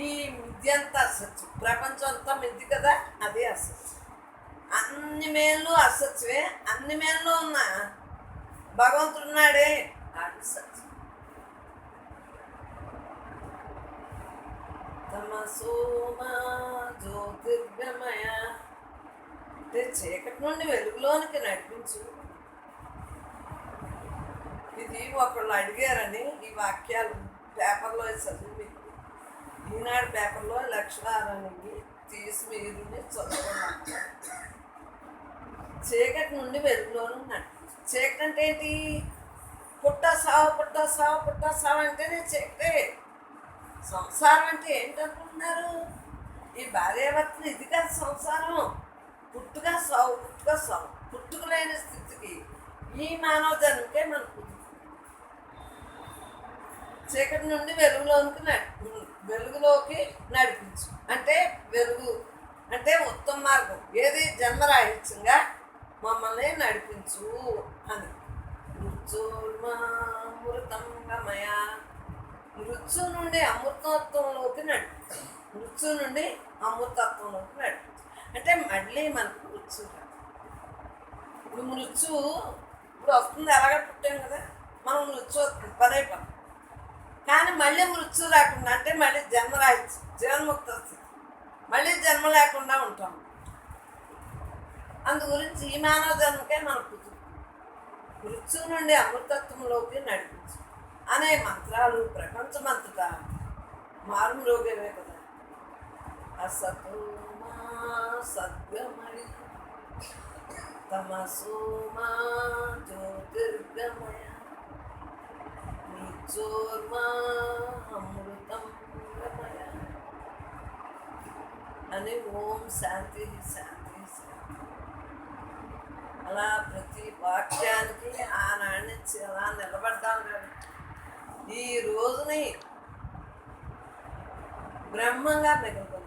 ఈ మిథ్య అంతా అసత్యం, ప్రపంచం అంతా మిథ్య కదా, అదే అసత్యం. అన్ని మేళ్ళు అసత్యమే. అన్ని మేళ్ళు ఉన్న భగవంతుడున్నాడే అది సత్యం. తమసోమా జ్యోతిర్గమయ అంటే చీకటి నుండి వెలుగులోనికి నడిపించు. ఇది ఒకళ్ళు అడిగారని ఈ వాక్యాలు పేపర్లో చదివి మీకు ఈనాడు పేపర్లో లక్షణారానికి తీసి మీరు చదువుకున్నాను. చీకటి నుండి వెలుగులోను నడిపించు. చీకటి అంటే ఏంటి? పుట్ట సావు పుట్ట సావు పుట్ట సావు అంటేనే చీకటే. సంసారం అంటే ఏంటనుకుంటున్నారు? ఈ భార్యాభర్తలు ఇది కాదు సంసారం. పుట్టుక సావు పుట్టుక సావు, పుట్టుక లేని స్థితికి ఈ మానవ జన్మకే మనకు చీకటి నుండి వెలుగులోకి నడిపించు. అంటే వెలుగు అంటే ఉత్తమ మార్గం ఏది? జన్మరాహిత్యంగా మమ్మల్ని నడిపించు అని. మృత్యుర్మామృతంగమయ మృత్యు నుండి అమృతత్వంలోకి నడిపించు. మృత్యు నుండి అమృతత్వంలోకి నడిపించు అంటే మళ్ళీ మనకు మృత్యు రాదు. ఇప్పుడు మృత్యు ఇప్పుడు వస్తుంది, ఎలాగ పుట్టాం కదా మనం, మృత్యు వస్తుంది పదే పని. కానీ మళ్ళీ మృత్యు రాకుండా అంటే మళ్ళీ జన్మ రాయచ్చు, జీవన్ముక్త స్థితి, మళ్ళీ జన్మ లేకుండా ఉంటాం. అందు గురించి ఈ మానవ జన్మకే మనకు మృత్యు నుండి అమృతత్వంలోకి నడిపించు అనే మంత్రాలు ప్రపంచమంతటా మారుమ్రోగేవే కదా. అసతు మా సద్గమయ తమసు మా జ్యోతిర్గమయ నిజోర్మా అమృతం గమయ అని ఓం శాంతి శాంతి శాంతి. అలా ప్రతి వాక్యానికి ఆనాడు నుంచి అలా నిలబడ్డాం కానీ ఈ రోజుని బ్రహ్మంగా మిగలగలుగుతాం.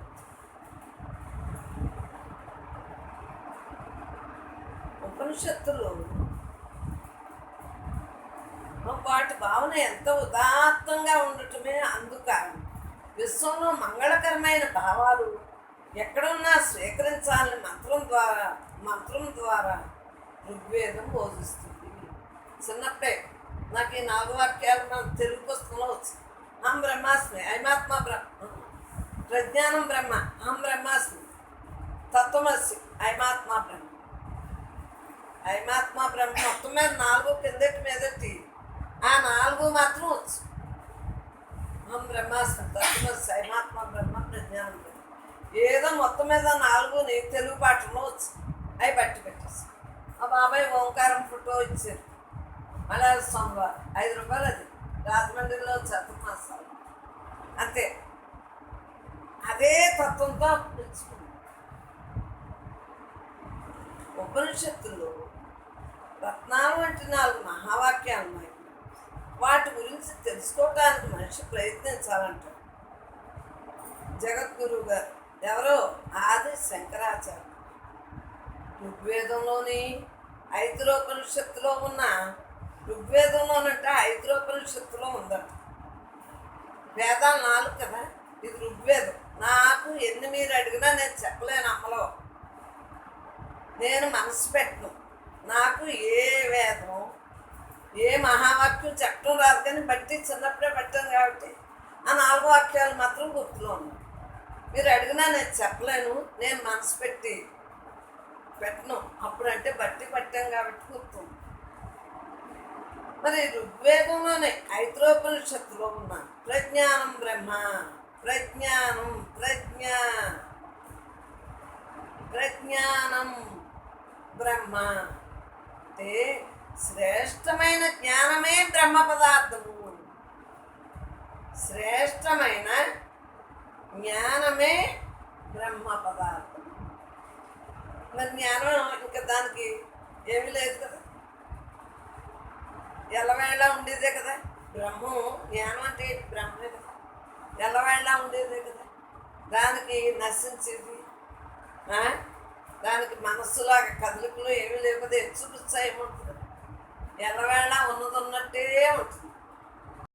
ఉపనిషత్తులు వాటి భావన ఎంత ఉదాత్తంగా ఉండటమే అందుక విశ్వంలో మంగళకరమైన భావాలు ఎక్కడున్నా స్వీకరించాలని మంత్రం ద్వారా ఋగ్వేదం బోధిస్తుంది. చిన్నప్పుడే నాకు ఈ 4 వాక్యాలు మన తెలుగు పుస్తకంలో వచ్చింది. అహం బ్రహ్మాస్మి, ఐమాత్మ బ్రహ్మ, ప్రజ్ఞానం బ్రహ్మ, అహం బ్రహ్మాస్మి, తత్వమసి, ఐమాత్మ బ్రహ్మ. ఐమాత్మ బ్రహ్మ మొత్తం మీద 4 కిందటి మీదటి ఆ 4 మాత్రం వచ్చు. అహం బ్రహ్మాస్మి, తత్వమసి, ఐమాత్మ బ్రహ్మ, ప్రజ్ఞానం బ్రహ్మ. ఏదో మొత్తం మీద 4ని తెలుగు పాటల్లో వచ్చు. అవి బట్టి పెట్టేసి ఆ బాబాయ్ ఓంకారం ఫోటో ఇచ్చారు. మళ్ళీ సోమవారం 5 రూపాయలు, అది రాజమండ్రిలో చతుర్మాసాలు అంతే. అదే తత్వంతో తెచ్చుకుంది. ఉపనిషత్తుల్లో రత్నాలు వంటి 4 మహావాక్యాలు ఉన్నాయి. వాటి గురించి తెలుసుకోవటానికి మనిషి ప్రయత్నించాలంటారు జగద్గురువు గారు. ఎవరో ఆది శంకరాచార్య. ఋగ్వేదంలోని ఐతిరోపనిషత్తులో ఉన్న ఋగ్వేదంలోనంటే ఐతిరోపనిషత్తులో ఉందంట. వేదాలు 4 కదా, ఇది ఋగ్వేదం. నాకు ఎన్ని మీరు అడిగినా నేను చెప్పలేను అమ్మలో. నేను మనసు పెట్టను. నాకు ఏ వేదం ఏ మహావాక్యం చెప్పడం రాదు, కానీ బట్టి చిన్నప్పుడే పట్టాను కాబట్టి ఆ 4 వాక్యాలు మాత్రం గుర్తులో ఉన్నాయి. మీరు అడిగినా నేను చెప్పలేను, నేను మనసు పెట్టను. అప్పుడంటే బట్టి పట్టాం కాబట్టి గుర్తుంది. మరి ఋగ్వేదంలోనే ఐతిరోపనిషత్తులో ఉన్న ప్రజ్ఞానం బ్రహ్మ, ప్రజ్ఞానం బ్రహ్మ అంటే శ్రేష్టమైన జ్ఞానమే బ్రహ్మ పదార్థము. శ్రేష్టమైన జ్ఞానమే బ్రహ్మ పదార్థం. మరి జ్ఞానం ఇంకా దానికి ఏమీ లేదు కదా, ఎల్లవేళ ఉండేదే కదా. బ్రహ్మం జ్ఞానం అంటే బ్రహ్మే కదా, ఎల్లవేళ ఉండేదే కదా. దానికి నశించేది, దానికి మనస్సులాగా కదలికలు ఏమీ లేవు కదా, హెచ్చుపుచ్చా ఏముంటుంది. ఎల్లవేళ ఉన్నది ఉన్నట్టే ఉంటుంది.